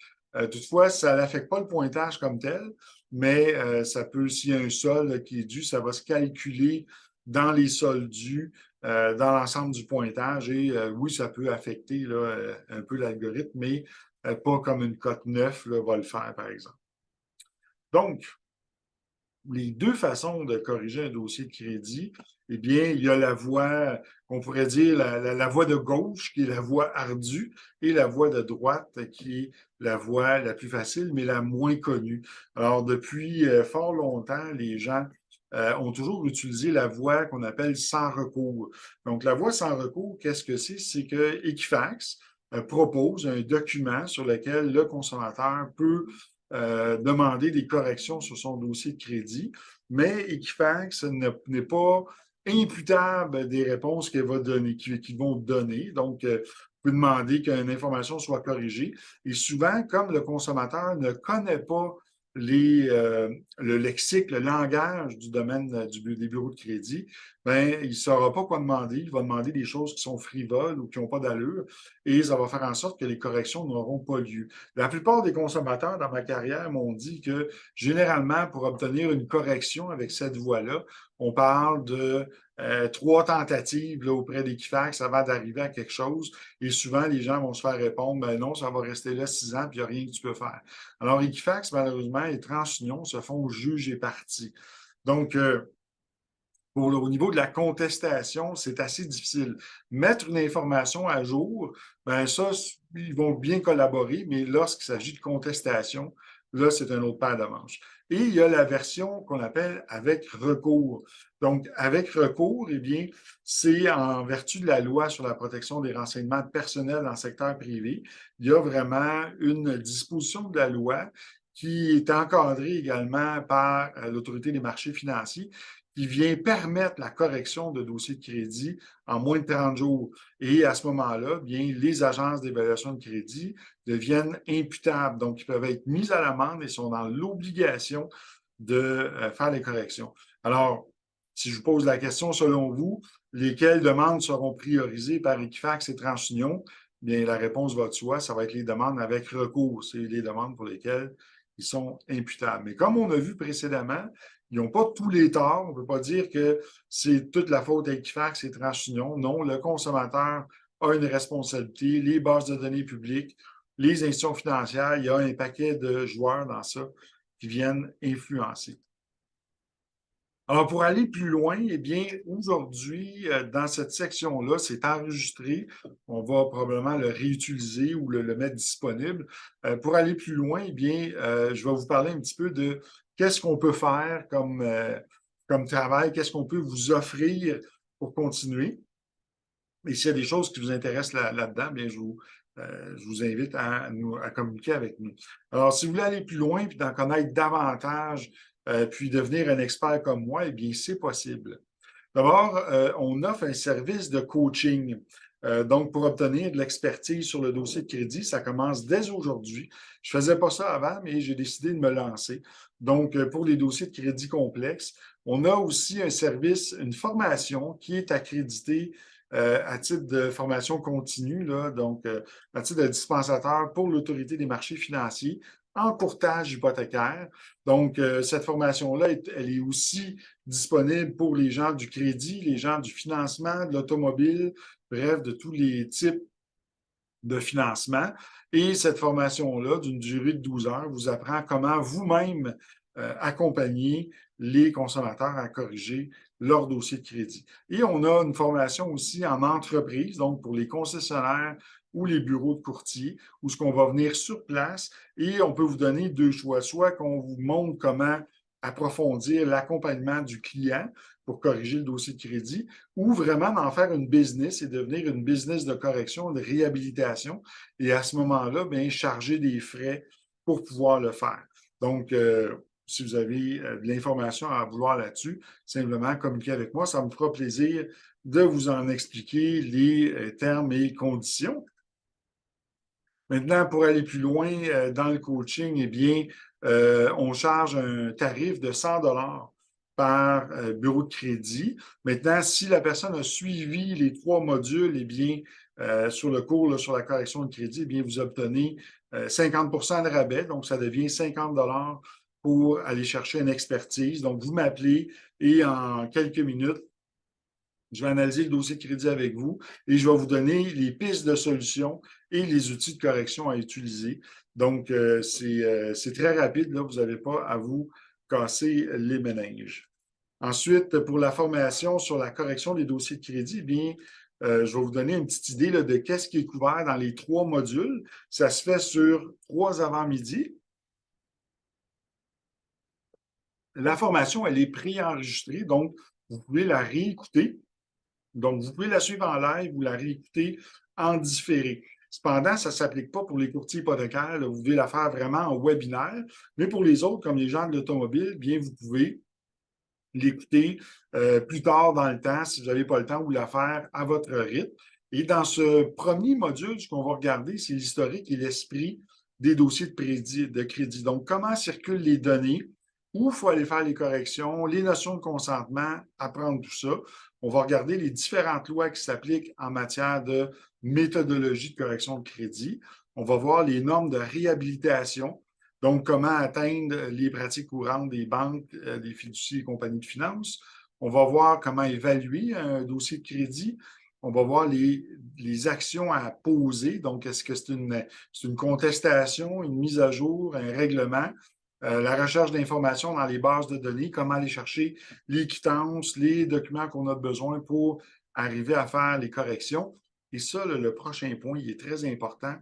Toutefois, ça n'affecte pas le pointage comme tel, mais ça peut, s'il y a un solde qui est dû, ça va se calculer dans les soldes dus dans l'ensemble du pointage. Et oui, ça peut affecter là, un peu l'algorithme, mais pas comme une cote 9 là, va le faire, par exemple. Donc, les deux façons de corriger un dossier de crédit, eh bien, il y a la voie, on pourrait dire la voie de gauche, qui est la voie ardue, et la voie de droite, qui est la voie la plus facile, mais la moins connue. Alors, depuis fort longtemps, les gens ont toujours utilisé la voie qu'on appelle sans recours. Donc, la voie sans recours, qu'est-ce que c'est? C'est que Equifax propose un document sur lequel le consommateur peut demander des corrections sur son dossier de crédit, mais Equifax n'est pas imputable des réponses qu'elle va donner, qu'ils vont donner. Donc, vous pouvez demander qu'une information soit corrigée. Et souvent, comme le consommateur ne connaît pas le lexique, le langage du domaine des bureaux de crédit, ben, il ne saura pas quoi demander. Il va demander des choses qui sont frivoles ou qui n'ont pas d'allure et ça va faire en sorte que les corrections n'auront pas lieu. La plupart des consommateurs dans ma carrière m'ont dit que généralement, pour obtenir une correction avec cette voie-là, on parle de 3 tentatives là, auprès d'Equifax avant d'arriver à quelque chose. Et souvent, les gens vont se faire répondre, ben non, ça va rester là 6 ans, puis il n'y a rien que tu peux faire. Alors, Equifax, malheureusement, et TransUnion se font juge et partie. Donc, au niveau de la contestation, c'est assez difficile. Mettre une information à jour, ben ça, ils vont bien collaborer, mais lorsqu'il s'agit de contestation, là, c'est un autre paire de manches. Et il y a la version qu'on appelle avec recours. Donc, avec recours, eh bien, c'est en vertu de la loi sur la protection des renseignements personnels dans le secteur privé, il y a vraiment une disposition de la loi qui est encadrée également par l'Autorité des marchés financiers qui vient permettre la correction de dossiers de crédit en moins de 30 jours. Et à ce moment-là, bien, les agences d'évaluation de crédit deviennent imputables. Donc, ils peuvent être mis à l'amende et sont dans l'obligation de faire les corrections. Alors, si je vous pose la question, selon vous, lesquelles demandes seront priorisées par Equifax et TransUnion? Bien, la réponse va de soi, ça va être les demandes avec recours. C'est les demandes pour lesquelles ils sont imputables. Mais comme on a vu précédemment, ils n'ont pas tous les torts. On ne peut pas dire que c'est toute la faute à Equifax et TransUnion. Non, le consommateur a une responsabilité. Les bases de données publiques, les institutions financières, il y a un paquet de joueurs dans ça qui viennent influencer. Alors, pour aller plus loin, eh bien, aujourd'hui, dans cette section-là, c'est enregistré. On va probablement le réutiliser ou le mettre disponible. Pour aller plus loin, eh bien, je vais vous parler un petit peu de qu'est-ce qu'on peut faire comme travail, qu'est-ce qu'on peut vous offrir pour continuer. Et s'il y a des choses qui vous intéressent là-dedans, bien, je vous invite à communiquer avec nous. Alors, si vous voulez aller plus loin puis d'en connaître davantage, puis devenir un expert comme moi, eh bien, c'est possible. D'abord, on offre un service de coaching. Donc, pour obtenir de l'expertise sur le dossier de crédit, ça commence dès aujourd'hui. Je ne faisais pas ça avant, mais j'ai décidé de me lancer. Donc, pour les dossiers de crédit complexes, on a aussi un service, une formation qui est accréditée à titre de formation continue, là, donc à titre de dispensateur pour l'Autorité des marchés financiers en courtage hypothécaire. Donc, cette formation-là, elle est aussi disponible pour les gens du crédit, les gens du financement, de l'automobile, bref, de tous les types de financement. Et cette formation-là, d'une durée de 12 heures, vous apprend comment vous-même accompagner les consommateurs à corriger leur dossier de crédit. Et on a une formation aussi en entreprise, donc pour les concessionnaires ou les bureaux de courtier, où ce qu'on va venir sur place et on peut vous donner deux choix. Soit qu'on vous montre comment approfondir l'accompagnement du client pour corriger le dossier de crédit, ou vraiment d'en faire une business et devenir une business de correction, de réhabilitation, et à ce moment-là, bien, charger des frais pour pouvoir le faire. Donc, si vous avez de l'information à vouloir là-dessus, simplement communiquez avec moi. Ça me fera plaisir de vous en expliquer les termes et conditions. Maintenant, pour aller plus loin dans le coaching, eh bien, on charge un tarif de 100 par bureau de crédit. Maintenant, si la personne a suivi les trois modules, eh bien, sur le cours, là, sur la correction de crédit, eh bien, vous obtenez 50 de rabais, donc ça devient 50 pour aller chercher une expertise. Donc, vous m'appelez et en quelques minutes, je vais analyser le dossier de crédit avec vous et je vais vous donner les pistes de solutions et les outils de correction à utiliser. Donc, c'est très rapide, là, vous n'avez pas à vous casser les méninges. Ensuite, pour la formation sur la correction des dossiers de crédit, eh bien, je vais vous donner une petite idée là, de qu'est-ce qui est couvert dans les trois modules. Ça se fait sur 3 avant-midi. La formation, elle est préenregistrée, donc vous pouvez la réécouter. Donc, vous pouvez la suivre en live ou la réécouter en différé. Cependant, ça ne s'applique pas pour les courtiers hypothécaires. Là. Vous devez la faire vraiment en webinaire. Mais pour les autres, comme les gens de l'automobile, bien, vous pouvez l'écouter plus tard dans le temps, si vous n'avez pas le temps, ou la faire à votre rythme. Et dans ce premier module, ce qu'on va regarder, c'est l'historique et l'esprit des dossiers de crédit. Donc, comment circulent les données, où il faut aller faire les corrections, les notions de consentement, apprendre tout ça. On va regarder les différentes lois qui s'appliquent en matière de méthodologie de correction de crédit. On va voir les normes de réhabilitation. Donc, comment atteindre les pratiques courantes des banques, des fiducies et compagnies de finances. On va voir comment évaluer un dossier de crédit. On va voir les actions à poser. Donc, est-ce que c'est une contestation, une mise à jour, un règlement? La recherche d'informations dans les bases de données, comment aller chercher les quittances, les documents qu'on a besoin pour arriver à faire les corrections. Et ça, le prochain point, il est très important,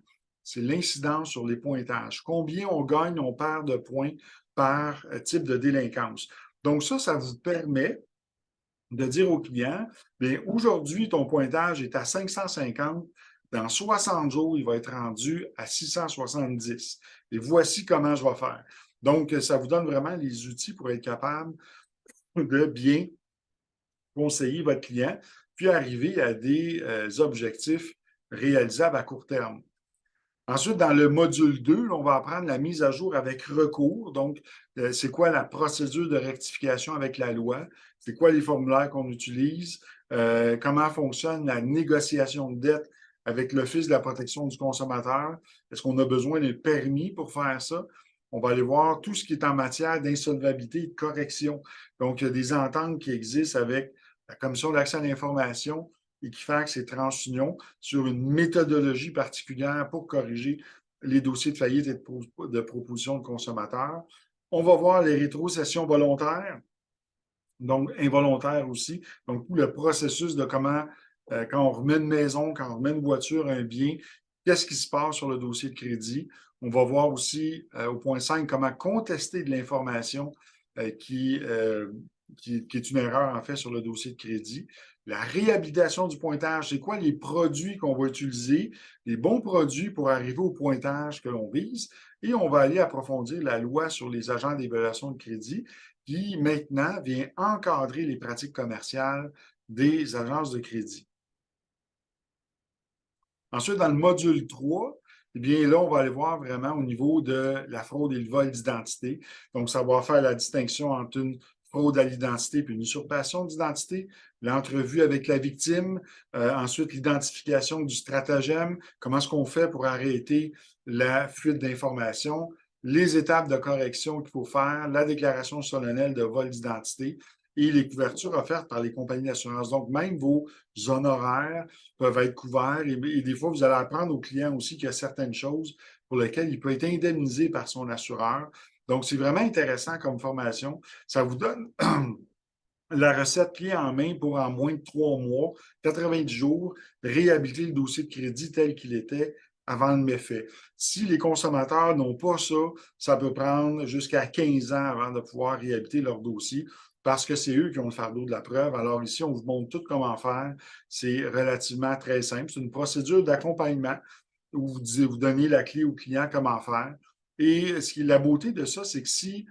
c'est l'incidence sur les pointages. Combien on gagne, on perd de points par type de délinquance. Donc ça vous permet de dire au client, bien, aujourd'hui, ton pointage est à 550. Dans 60 jours, il va être rendu à 670. Et voici comment je vais faire. Donc, ça vous donne vraiment les outils pour être capable de bien conseiller votre client, puis arriver à des objectifs réalisables à court terme. Ensuite, dans le module 2, on va apprendre la mise à jour avec recours. Donc, c'est quoi la procédure de rectification avec la loi? C'est quoi les formulaires qu'on utilise? Comment fonctionne la négociation de dette avec l'Office de la protection du consommateur? Est-ce qu'on a besoin d'un permis pour faire ça? On va aller voir tout ce qui est en matière d'insolvabilité et de correction. Donc, il y a des ententes qui existent avec la Commission d'accès à l'information, Equifax et TransUnion sur une méthodologie particulière pour corriger les dossiers de faillite et de proposition de consommateurs. On va voir les rétrocessions volontaires. donc involontaire aussi. Donc, tout le processus de comment, quand on remet une maison, quand on remet une voiture, un bien, qu'est-ce qui se passe sur le dossier de crédit. On va voir aussi au point 5 comment contester de l'information qui est une erreur en fait sur le dossier de crédit. La réhabilitation du pointage, c'est quoi les produits qu'on va utiliser, les bons produits pour arriver au pointage que l'on vise. Et on va aller approfondir la loi sur les agents d'évaluation de crédit qui maintenant vient encadrer les pratiques commerciales des agences de crédit. Ensuite, dans le module 3, eh bien, là, on va aller voir vraiment au niveau de la fraude et le vol d'identité. Donc, ça va faire la distinction entre une fraude à l'identité puis une usurpation d'identité, l'entrevue avec la victime, ensuite l'identification du stratagème, comment est-ce qu'on fait pour arrêter la fuite d'informations, les étapes de correction qu'il faut faire, la déclaration solennelle de vol d'identité et les couvertures offertes par les compagnies d'assurance. Donc, même vos honoraires peuvent être couverts et des fois, vous allez apprendre aux clients aussi qu'il y a certaines choses pour lesquelles il peut être indemnisé par son assureur. Donc, c'est vraiment intéressant comme formation. Ça vous donne la recette clé en main pour en moins de 3 mois, 90 jours, réhabiliter le dossier de crédit tel qu'il était avant le méfait. Si les consommateurs n'ont pas ça, ça peut prendre jusqu'à 15 ans avant de pouvoir réhabiliter leur dossier parce que c'est eux qui ont le fardeau de la preuve. Alors ici, on vous montre tout comment faire. C'est relativement très simple. C'est une procédure d'accompagnement où vous donnez la clé au client comment faire. Et ce qui est la beauté de ça, c'est que si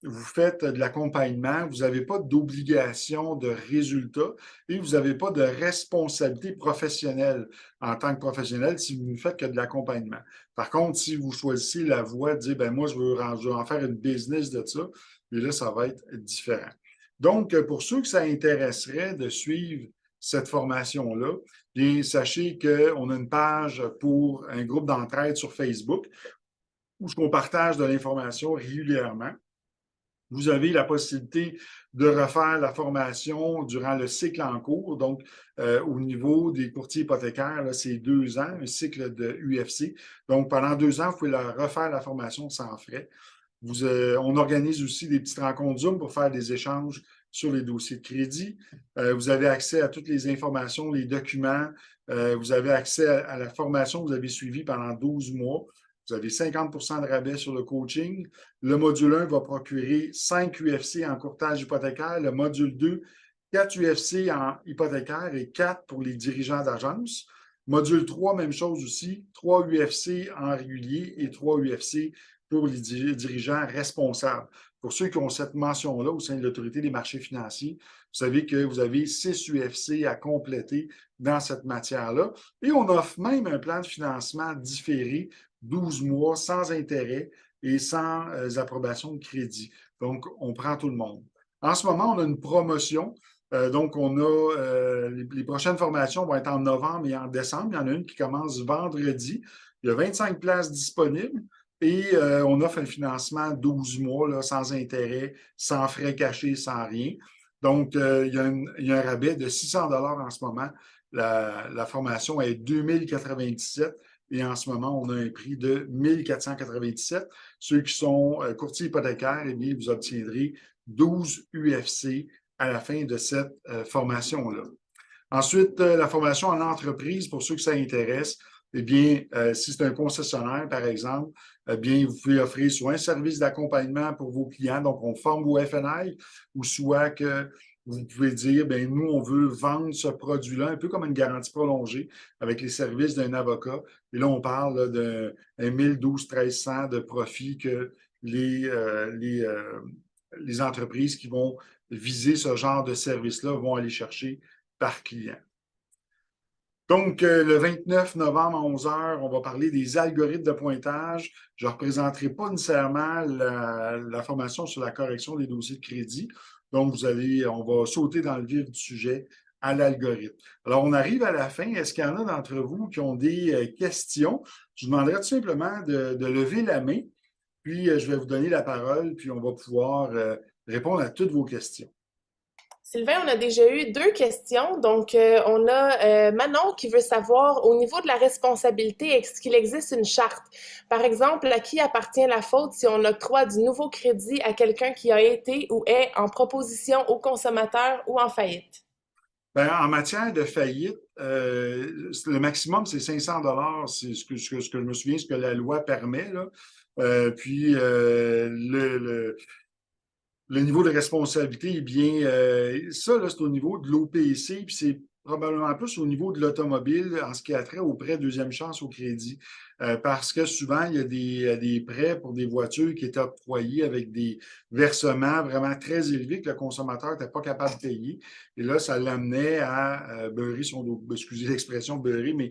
vous faites de l'accompagnement, vous n'avez pas d'obligation de résultat et vous n'avez pas de responsabilité professionnelle en tant que professionnel si vous ne faites que de l'accompagnement. Par contre, si vous choisissez la voie de dire, ben moi, je veux en faire une business de ça, et là, ça va être différent. Donc, pour ceux que ça intéresserait de suivre cette formation-là, bien, sachez qu'on a une page pour un groupe d'entraide sur Facebook où on partage de l'information régulièrement. Vous avez la possibilité de refaire la formation durant le cycle en cours. Donc, au niveau des courtiers hypothécaires, c'est 2 ans, un cycle de UFC. Donc, pendant 2 ans, vous pouvez refaire la formation sans frais. On organise aussi des petites rencontres Zoom pour faire des échanges sur les dossiers de crédit. Vous avez accès à toutes les informations, les documents. Vous avez accès à la formation que vous avez suivie pendant 12 mois. Vous avez 50 de rabais sur le coaching. Le module 1 va procurer 5 UFC en courtage hypothécaire. Le module 2, 4 UFC en hypothécaire et 4 pour les dirigeants d'agence. Module 3, même chose aussi, 3 UFC en régulier et 3 UFC pour les dirigeants responsables. Pour ceux qui ont cette mention-là au sein de l'Autorité des marchés financiers, vous savez que vous avez 6 UFC à compléter dans cette matière-là. Et on offre même un plan de financement différé, 12 mois, sans intérêt et sans approbation de crédit. Donc, on prend tout le monde. En ce moment, on a une promotion. Donc, on a les prochaines formations vont être en novembre et en décembre. Il y en a une qui commence vendredi. Il y a 25 places disponibles. Et on offre un financement 12 mois là, sans intérêt, sans frais cachés, sans rien. Donc, il y a un rabais de 600 en ce moment. La formation est 2097 et en ce moment, on a un prix de 1497. Ceux qui sont courtiers hypothécaires, eh bien, vous obtiendrez 12 UFC à la fin de cette formation-là. Ensuite, la formation en entreprise, pour ceux que ça intéresse, eh bien, si c'est un concessionnaire, par exemple, eh bien, vous pouvez offrir soit un service d'accompagnement pour vos clients, donc on forme vos FNI, ou soit que vous pouvez dire, bien, nous, on veut vendre ce produit-là, un peu comme une garantie prolongée avec les services d'un avocat. Et là, on parle d'un 1012 1300 de profit que les entreprises qui vont viser ce genre de service-là vont aller chercher par client. Donc, le 29 novembre à 11 h, on va parler des algorithmes de pointage. Je ne représenterai pas nécessairement la formation sur la correction des dossiers de crédit. Donc, on va sauter dans le vif du sujet à l'algorithme. Alors, on arrive à la fin. Est-ce qu'il y en a d'entre vous qui ont des questions? Je vous demanderai tout simplement de lever la main, puis je vais vous donner la parole, puis on va pouvoir répondre à toutes vos questions. Sylvain, on a déjà eu deux questions. Donc, on a Manon qui veut savoir, au niveau de la responsabilité, est-ce qu'il existe une charte? Par exemple, à qui appartient la faute si on octroie du nouveau crédit à quelqu'un qui a été ou est en proposition au consommateur ou en faillite? Ben, en matière de faillite, le maximum, c'est 500 dollars, c'est ce que je me souviens, ce que la loi permet, là. Puis, le niveau de responsabilité, eh bien, ça, là, c'est au niveau de l'OPC, puis c'est probablement plus au niveau de l'automobile en ce qui a trait aux prêts deuxième chance au crédit. Parce que souvent, il y a des prêts pour des voitures qui étaient octroyés avec des versements vraiment très élevés que le consommateur n'était pas capable de payer. Et là, ça l'amenait à beurrer son dos, excusez l'expression beurrer, mais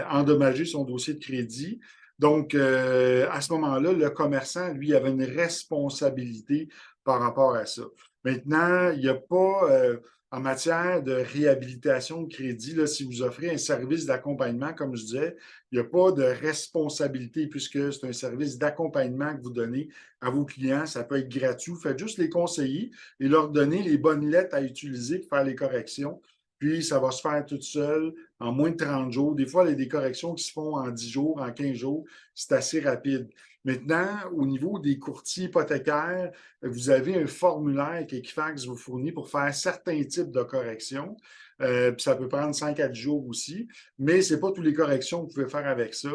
endommager son dossier de crédit. Donc, à ce moment-là, le commerçant, lui, avait une responsabilité par rapport à ça. Maintenant, il n'y a pas, en matière de réhabilitation de crédit, là, si vous offrez un service d'accompagnement, comme je disais, il n'y a pas de responsabilité puisque c'est un service d'accompagnement que vous donnez à vos clients. Ça peut être gratuit. Vous faites juste les conseiller et leur donner les bonnes lettres à utiliser pour faire les corrections. Puis, ça va se faire tout seul en moins de 30 jours. Des fois, il y a des corrections qui se font en 10 jours, en 15 jours. C'est assez rapide. Maintenant, au niveau des courtiers hypothécaires, vous avez un formulaire qu'Equifax vous fournit pour faire certains types de corrections. Puis ça peut prendre 5 à 10 jours aussi, mais ce n'est pas toutes les corrections que vous pouvez faire avec ça.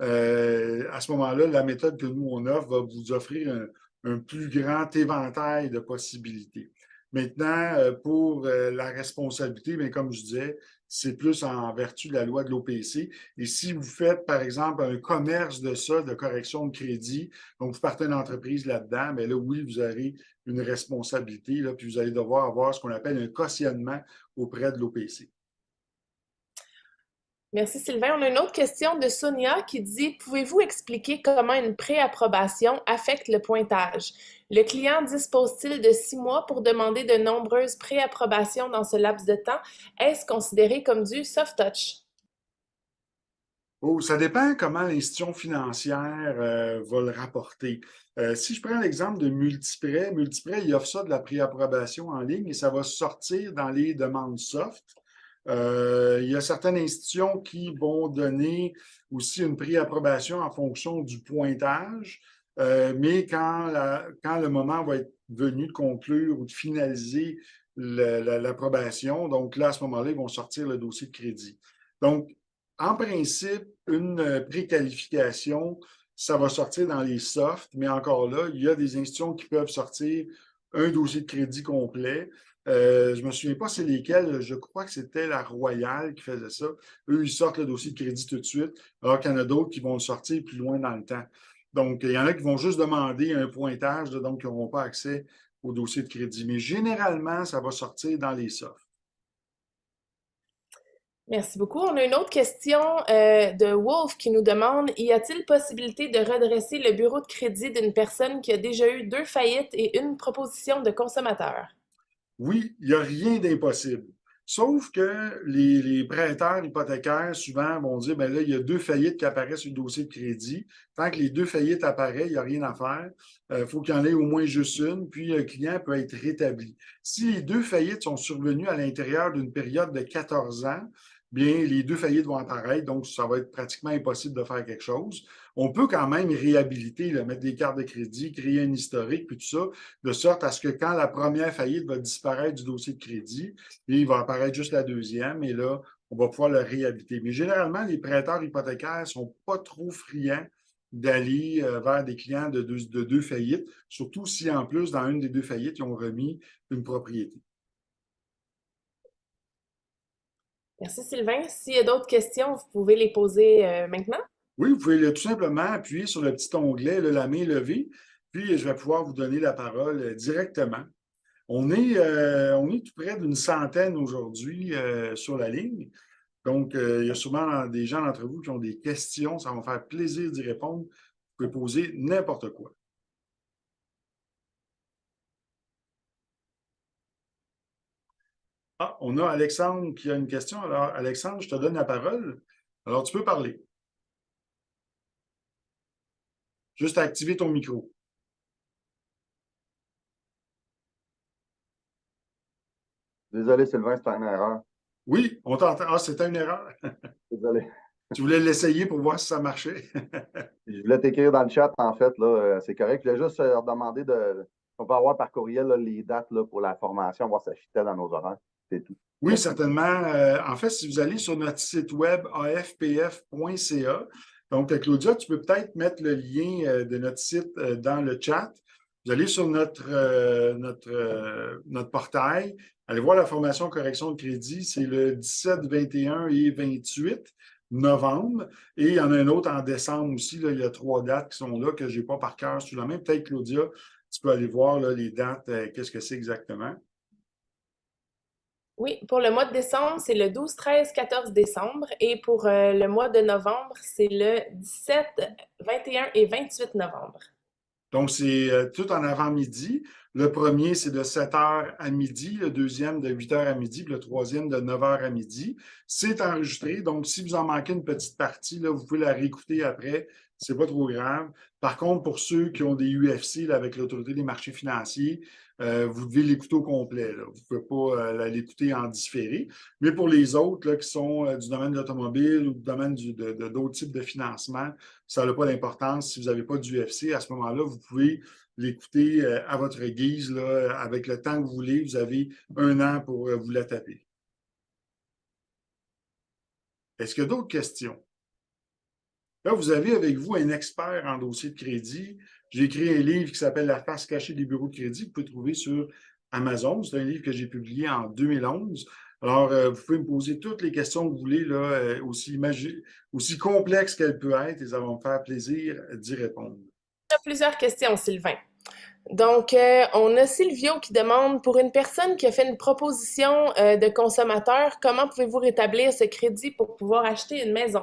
À ce moment-là, la méthode que nous, on offre va vous offrir un plus grand éventail de possibilités. Maintenant, pour la responsabilité, bien, comme je disais, c'est plus en vertu de la loi de l'OPC. Et si vous faites, par exemple, un commerce de ça, de correction de crédit, donc vous partez une entreprise là-dedans, mais là, oui, vous aurez une responsabilité, là, puis vous allez devoir avoir ce qu'on appelle un cautionnement auprès de l'OPC. Merci Sylvain. On a une autre question de Sonia qui dit, pouvez-vous expliquer comment une préapprobation affecte le pointage? Le client dispose-t-il de 6 mois pour demander de nombreuses préapprobations dans ce laps de temps? Est-ce considéré comme du soft touch? Oh, ça dépend comment l'institution financière va le rapporter. Si je prends l'exemple de Multiprêt, Multiprêt, il offre ça de la préapprobation en ligne et ça va sortir dans les demandes soft. Il y a certaines institutions qui vont donner aussi une préapprobation en fonction du pointage, mais quand le moment va être venu de conclure ou de finaliser l'approbation, donc là, à ce moment-là, ils vont sortir le dossier de crédit. Donc, en principe, une préqualification, ça va sortir dans les softs, mais encore là, il y a des institutions qui peuvent sortir un dossier de crédit complet. Je ne me souviens pas c'est lesquels, je crois que c'était la Royale qui faisait ça. Eux, ils sortent le dossier de crédit tout de suite, alors qu'il y en a d'autres qui vont le sortir plus loin dans le temps. Donc, il y en a qui vont juste demander un pointage, donc qui n'auront pas accès au dossier de crédit. Mais généralement, ça va sortir dans les softs. Merci beaucoup. On a une autre question de Wolf qui nous demande, y a-t-il possibilité de redresser le bureau de crédit d'une personne qui a déjà eu 2 faillites et une proposition de consommateur? Oui, il n'y a rien d'impossible. Sauf que les prêteurs hypothécaires, souvent, vont dire, ben là, il y a 2 faillites qui apparaissent sur le dossier de crédit. Tant que les 2 faillites apparaissent, il n'y a rien à faire. Il faut qu'il y en ait au moins juste une, puis le client peut être rétabli. Si les 2 faillites sont survenues à l'intérieur d'une période de 14 ans, bien, les 2 faillites vont apparaître, donc ça va être pratiquement impossible de faire quelque chose. On peut quand même réhabiliter, là, mettre des cartes de crédit, créer un historique, puis tout ça, de sorte à ce que quand la première faillite va disparaître du dossier de crédit, et il va apparaître juste la deuxième, et là, on va pouvoir le réhabiliter. Mais généralement, les prêteurs hypothécaires ne sont pas trop friands d'aller vers des clients de 2 faillites, surtout si en plus, dans une des 2 faillites, ils ont remis une propriété. Merci Sylvain. S'il y a d'autres questions, vous pouvez les poser maintenant. Oui, vous pouvez tout simplement appuyer sur le petit onglet, là, la main levée, puis je vais pouvoir vous donner la parole directement. On est tout près d'une centaine aujourd'hui sur la ligne. Donc, il y a sûrement des gens d'entre vous qui ont des questions. Ça va me faire plaisir d'y répondre. Vous pouvez poser n'importe quoi. Ah, on a Alexandre qui a une question. Alors, Alexandre, je te donne la parole. Alors, tu peux parler. Juste à activer ton micro. Désolé, Sylvain, c'était une erreur. Oui, on t'entend. Ah, c'était une erreur. Désolé. Tu voulais l'essayer pour voir si ça marchait. Je voulais t'écrire dans le chat, en fait, là, c'est correct. Je voulais juste leur demander on peut avoir par courriel là, les dates là, pour la formation, voir si ça fitait dans nos horaires. C'est tout. Oui, Merci. certainement. En fait, si vous allez sur notre site web afpf.ca, donc Claudia, tu peux peut-être mettre le lien de notre site dans le chat. Vous allez sur notre portail, allez voir la formation correction de crédit, c'est le 17, 21 et 28 novembre. Et il y en a un autre en décembre aussi, là, il y a 3 dates qui sont là que je n'ai pas par cœur sous la main. Peut-être, Claudia, tu peux aller voir là, les dates, qu'est-ce que c'est exactement. Oui, pour le mois de décembre, c'est le 12, 13, 14 décembre. Et pour le mois de novembre, c'est le 17, 21 et 28 novembre. Donc, c'est tout en avant-midi. Le premier, c'est de 7 heures à midi, le deuxième de 8 heures à midi, puis le troisième de 9 heures à midi. C'est enregistré, donc si vous en manquez une petite partie, là, vous pouvez la réécouter après, c'est pas trop grave. Par contre, pour ceux qui ont des UFC là, avec l'Autorité des marchés financiers, vous devez l'écouter au complet, là. Vous ne pouvez pas l'écouter en différé. Mais pour les autres là, qui sont du domaine de l'automobile ou du domaine d'autres types de financement, ça n'a pas d'importance. Si vous n'avez pas d'UFC, à ce moment-là, vous pouvez l'écouter à votre guise, là, avec le temps que vous voulez. Vous avez 1 an pour vous la taper. Est-ce qu'il y a d'autres questions? Là, vous avez avec vous un expert en dossier de crédit. J'ai écrit un livre qui s'appelle La face cachée des bureaux de crédit, que vous pouvez trouver sur Amazon. C'est un livre que j'ai publié en 2011. Alors, vous pouvez me poser toutes les questions que vous voulez, là, aussi complexes qu'elles peuvent être, et ça va me faire plaisir d'y répondre. Il y a plusieurs questions, Sylvain. Donc, on a Silvio qui demande, pour une personne qui a fait une proposition de consommateur, comment pouvez-vous rétablir ce crédit pour pouvoir acheter une maison?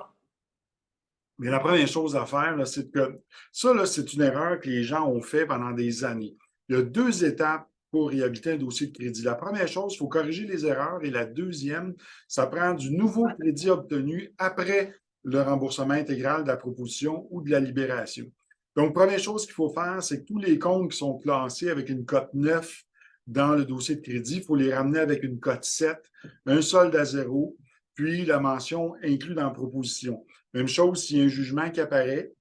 Mais la première chose à faire, là, c'est que ça, là, c'est une erreur que les gens ont fait pendant des années. Il y a 2 étapes pour réhabiliter un dossier de crédit. La première chose, il faut corriger les erreurs. Et la deuxième, ça prend du nouveau crédit obtenu après le remboursement intégral de la proposition ou de la libération. Donc, première chose qu'il faut faire, c'est que tous les comptes qui sont classés avec une cote 9 dans le dossier de crédit, il faut les ramener avec une cote 7, un solde à 0, puis la mention inclus dans la proposition. Même chose s'il y a un jugement qui apparaît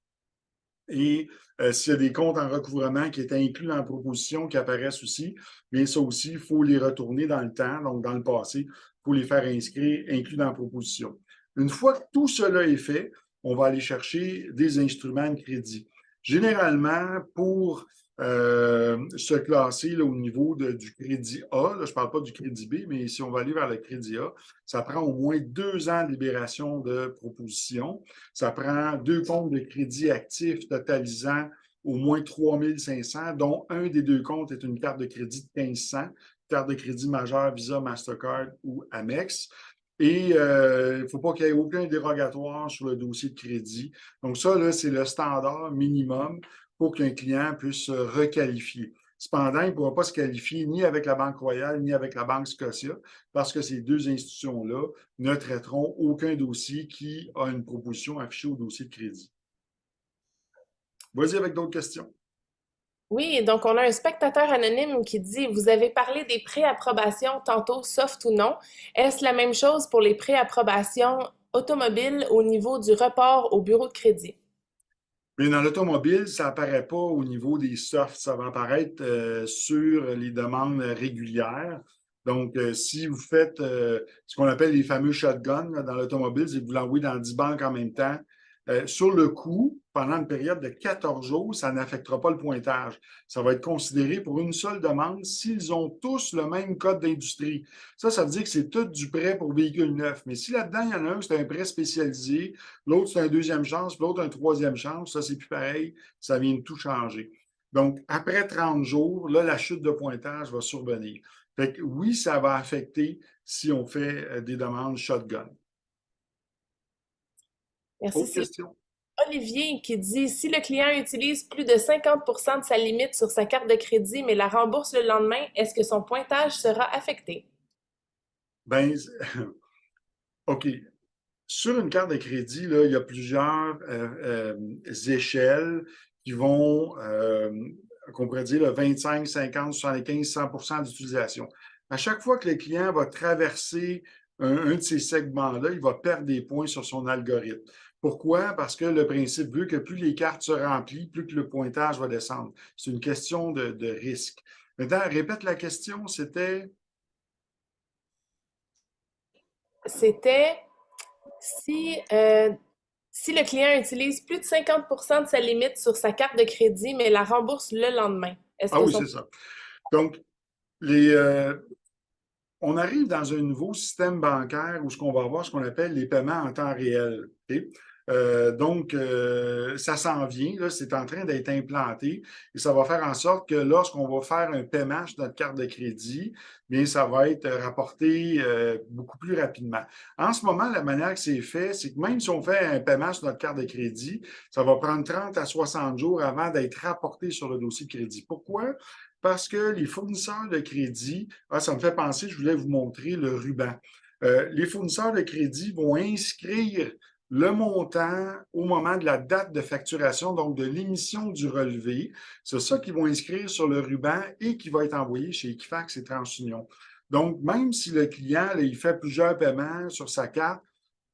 et s'il y a des comptes en recouvrement qui étaient inclus dans la proposition qui apparaissent aussi, bien ça aussi, il faut les retourner dans le temps, donc dans le passé, il faut les faire inscrire, inclus dans la proposition. Une fois que tout cela est fait, on va aller chercher des instruments de crédit. Généralement, pour se classer là, au niveau du crédit A, là, je ne parle pas du crédit B, mais si on va aller vers le crédit A, ça prend au moins 2 ans de libération de proposition. Ça prend 2 comptes de crédit actifs totalisant au moins 3 500, dont un des 2 comptes est une carte de crédit de 1500, carte de crédit majeure Visa, Mastercard ou Amex. Et il ne faut pas qu'il y ait aucun dérogatoire sur le dossier de crédit. Donc ça, là, c'est le standard minimum pour qu'un client puisse se requalifier. Cependant, il ne pourra pas se qualifier ni avec la Banque Royale ni avec la Banque Scotia parce que ces 2 institutions-là ne traiteront aucun dossier qui a une proposition affichée au dossier de crédit. Vas-y avec d'autres questions. Oui, donc on a un spectateur anonyme qui dit, vous avez parlé des pré-approbations tantôt, soft ou non. Est-ce la même chose pour les pré-approbations automobiles au niveau du report au bureau de crédit? Mais dans l'automobile, ça n'apparaît pas au niveau des softs, ça va apparaître sur les demandes régulières. Donc, si vous faites ce qu'on appelle les fameux shotguns là, dans l'automobile, c'est que vous l'envoyez dans 10 banques en même temps. Sur le coup, pendant une période de 14 jours, ça n'affectera pas le pointage. Ça va être considéré pour une seule demande s'ils ont tous le même code d'industrie. Ça veut dire que c'est tout du prêt pour véhicule neuf. Mais si là-dedans, il y en a un, c'est un prêt spécialisé, l'autre, c'est un deuxième chance, puis l'autre, un troisième chance, ça, c'est plus pareil, ça vient de tout changer. Donc, après 30 jours, là, la chute de pointage va survenir. Fait que oui, ça va affecter si on fait des demandes shotgun. Merci. Autre question? Olivier qui dit, si le client utilise plus de 50% de sa limite sur sa carte de crédit, mais la rembourse le lendemain, est-ce que son pointage sera affecté? Ben, OK. Sur une carte de crédit, là, il y a plusieurs échelles qui vont, qu'on pourrait dire, le 25, 50, 75, 100% d'utilisation. À chaque fois que le client va traverser un de ces segments-là, il va perdre des points sur son algorithme. Pourquoi? Parce que le principe veut que plus les cartes se remplissent, plus que le pointage va descendre. C'est une question de risque. Maintenant, répète la question, c'était... C'était si, si le client utilise plus de 50% de sa limite sur sa carte de crédit, mais la rembourse le lendemain, est-ce Ah que oui, son... c'est ça. Donc, les, on arrive dans un nouveau système bancaire où ce qu'on va avoir ce qu'on appelle les paiements en temps réel. OK? Ça s'en vient, là, c'est en train d'être implanté et ça va faire en sorte que lorsqu'on va faire un paiement sur notre carte de crédit, bien, ça va être rapporté beaucoup plus rapidement. En ce moment, la manière que c'est fait, c'est que même si on fait un paiement sur notre carte de crédit, ça va prendre 30 à 60 jours avant d'être rapporté sur le dossier de crédit. Pourquoi? Parce que les fournisseurs de crédit, ça me fait penser, je voulais vous montrer le ruban. Les fournisseurs de crédit vont inscrire le montant au moment de la date de facturation, donc de l'émission du relevé. C'est ça qu'ils vont inscrire sur le ruban et qui va être envoyé chez Equifax et TransUnion. Donc, même si le client, là, il fait plusieurs paiements sur sa carte,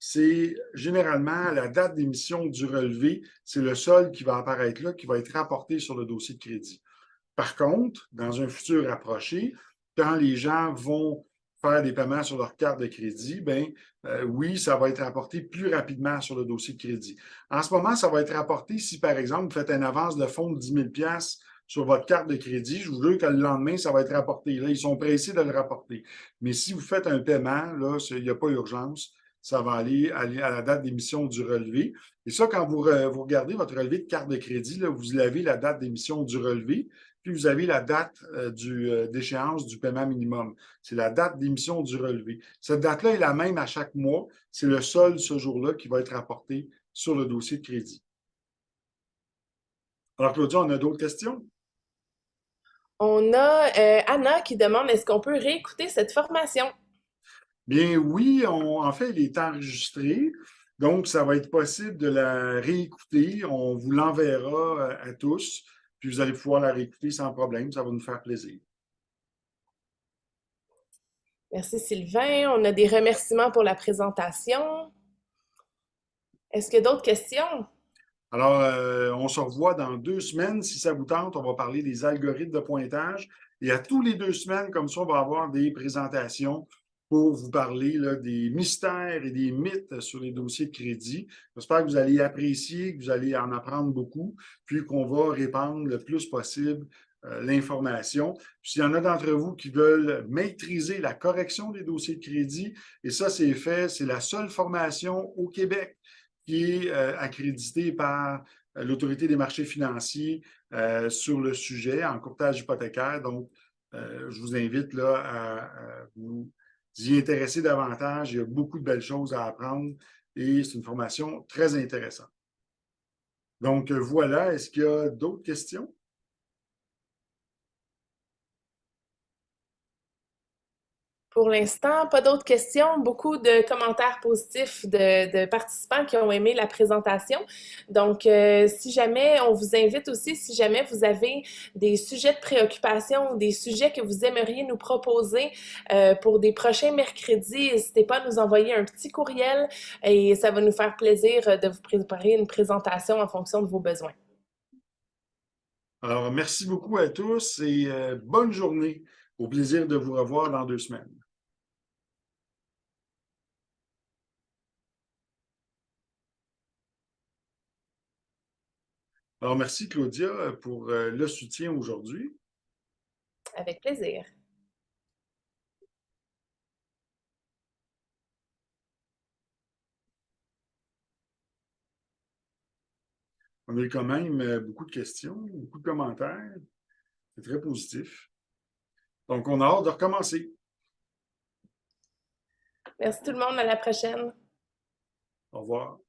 c'est généralement la date d'émission du relevé, c'est le solde qui va apparaître là, qui va être rapporté sur le dossier de crédit. Par contre, dans un futur rapproché, quand les gens vont faire des paiements sur leur carte de crédit, oui, ça va être rapporté plus rapidement sur le dossier de crédit. En ce moment, ça va être rapporté si, par exemple, vous faites une avance de fonds de 10 000 sur votre carte de crédit, je vous jure que le lendemain, ça va être rapporté. Là, ils sont pressés de le rapporter. Mais si vous faites un paiement, là, il n'y a pas urgence, ça va aller à la date d'émission du relevé. Et ça, quand vous regardez votre relevé de carte de crédit, là, vous avez la date d'émission du relevé, puis vous avez la date d'échéance du paiement minimum. C'est la date d'émission du relevé. Cette date-là est la même à chaque mois. C'est le solde ce jour-là qui va être rapporté sur le dossier de crédit. Alors, Claudia, on a d'autres questions? On a Anna qui demande est-ce qu'on peut réécouter cette formation? Bien oui, en fait, il est enregistré. Donc, ça va être possible de la réécouter. On vous l'enverra à tous. Puis vous allez pouvoir la réécouter sans problème. Ça va nous faire plaisir. Merci Sylvain. On a des remerciements pour la présentation. Est-ce qu'il y a d'autres questions? Alors, on se revoit dans 2 semaines. Si ça vous tente, on va parler des algorithmes de pointage. Et à tous les 2 semaines, comme ça, on va avoir des présentations pour vous parler là, des mystères et des mythes sur les dossiers de crédit. J'espère que vous allez apprécier, que vous allez en apprendre beaucoup, puis qu'on va répandre le plus possible l'information. S'il y en a d'entre vous qui veulent maîtriser la correction des dossiers de crédit, et ça, c'est fait, c'est la seule formation au Québec qui est accrédité par l'Autorité des marchés financiers sur le sujet en courtage hypothécaire. Donc, je vous invite là, à vous y intéresser davantage. Il y a beaucoup de belles choses à apprendre et c'est une formation très intéressante. Donc, voilà. Est-ce qu'il y a d'autres questions? Pour l'instant, pas d'autres questions. Beaucoup de commentaires positifs de participants qui ont aimé la présentation. Donc, si jamais, on vous invite aussi, si jamais vous avez des sujets de préoccupation ou des sujets que vous aimeriez nous proposer pour des prochains mercredis, n'hésitez pas à nous envoyer un petit courriel et ça va nous faire plaisir de vous préparer une présentation en fonction de vos besoins. Alors, merci beaucoup à tous et bonne journée. Au plaisir de vous revoir dans 2 semaines. Alors, merci Claudia pour le soutien aujourd'hui. Avec plaisir. On a eu quand même beaucoup de questions, beaucoup de commentaires. C'est très positif. Donc, on a hâte de recommencer. Merci tout le monde, à la prochaine. Au revoir.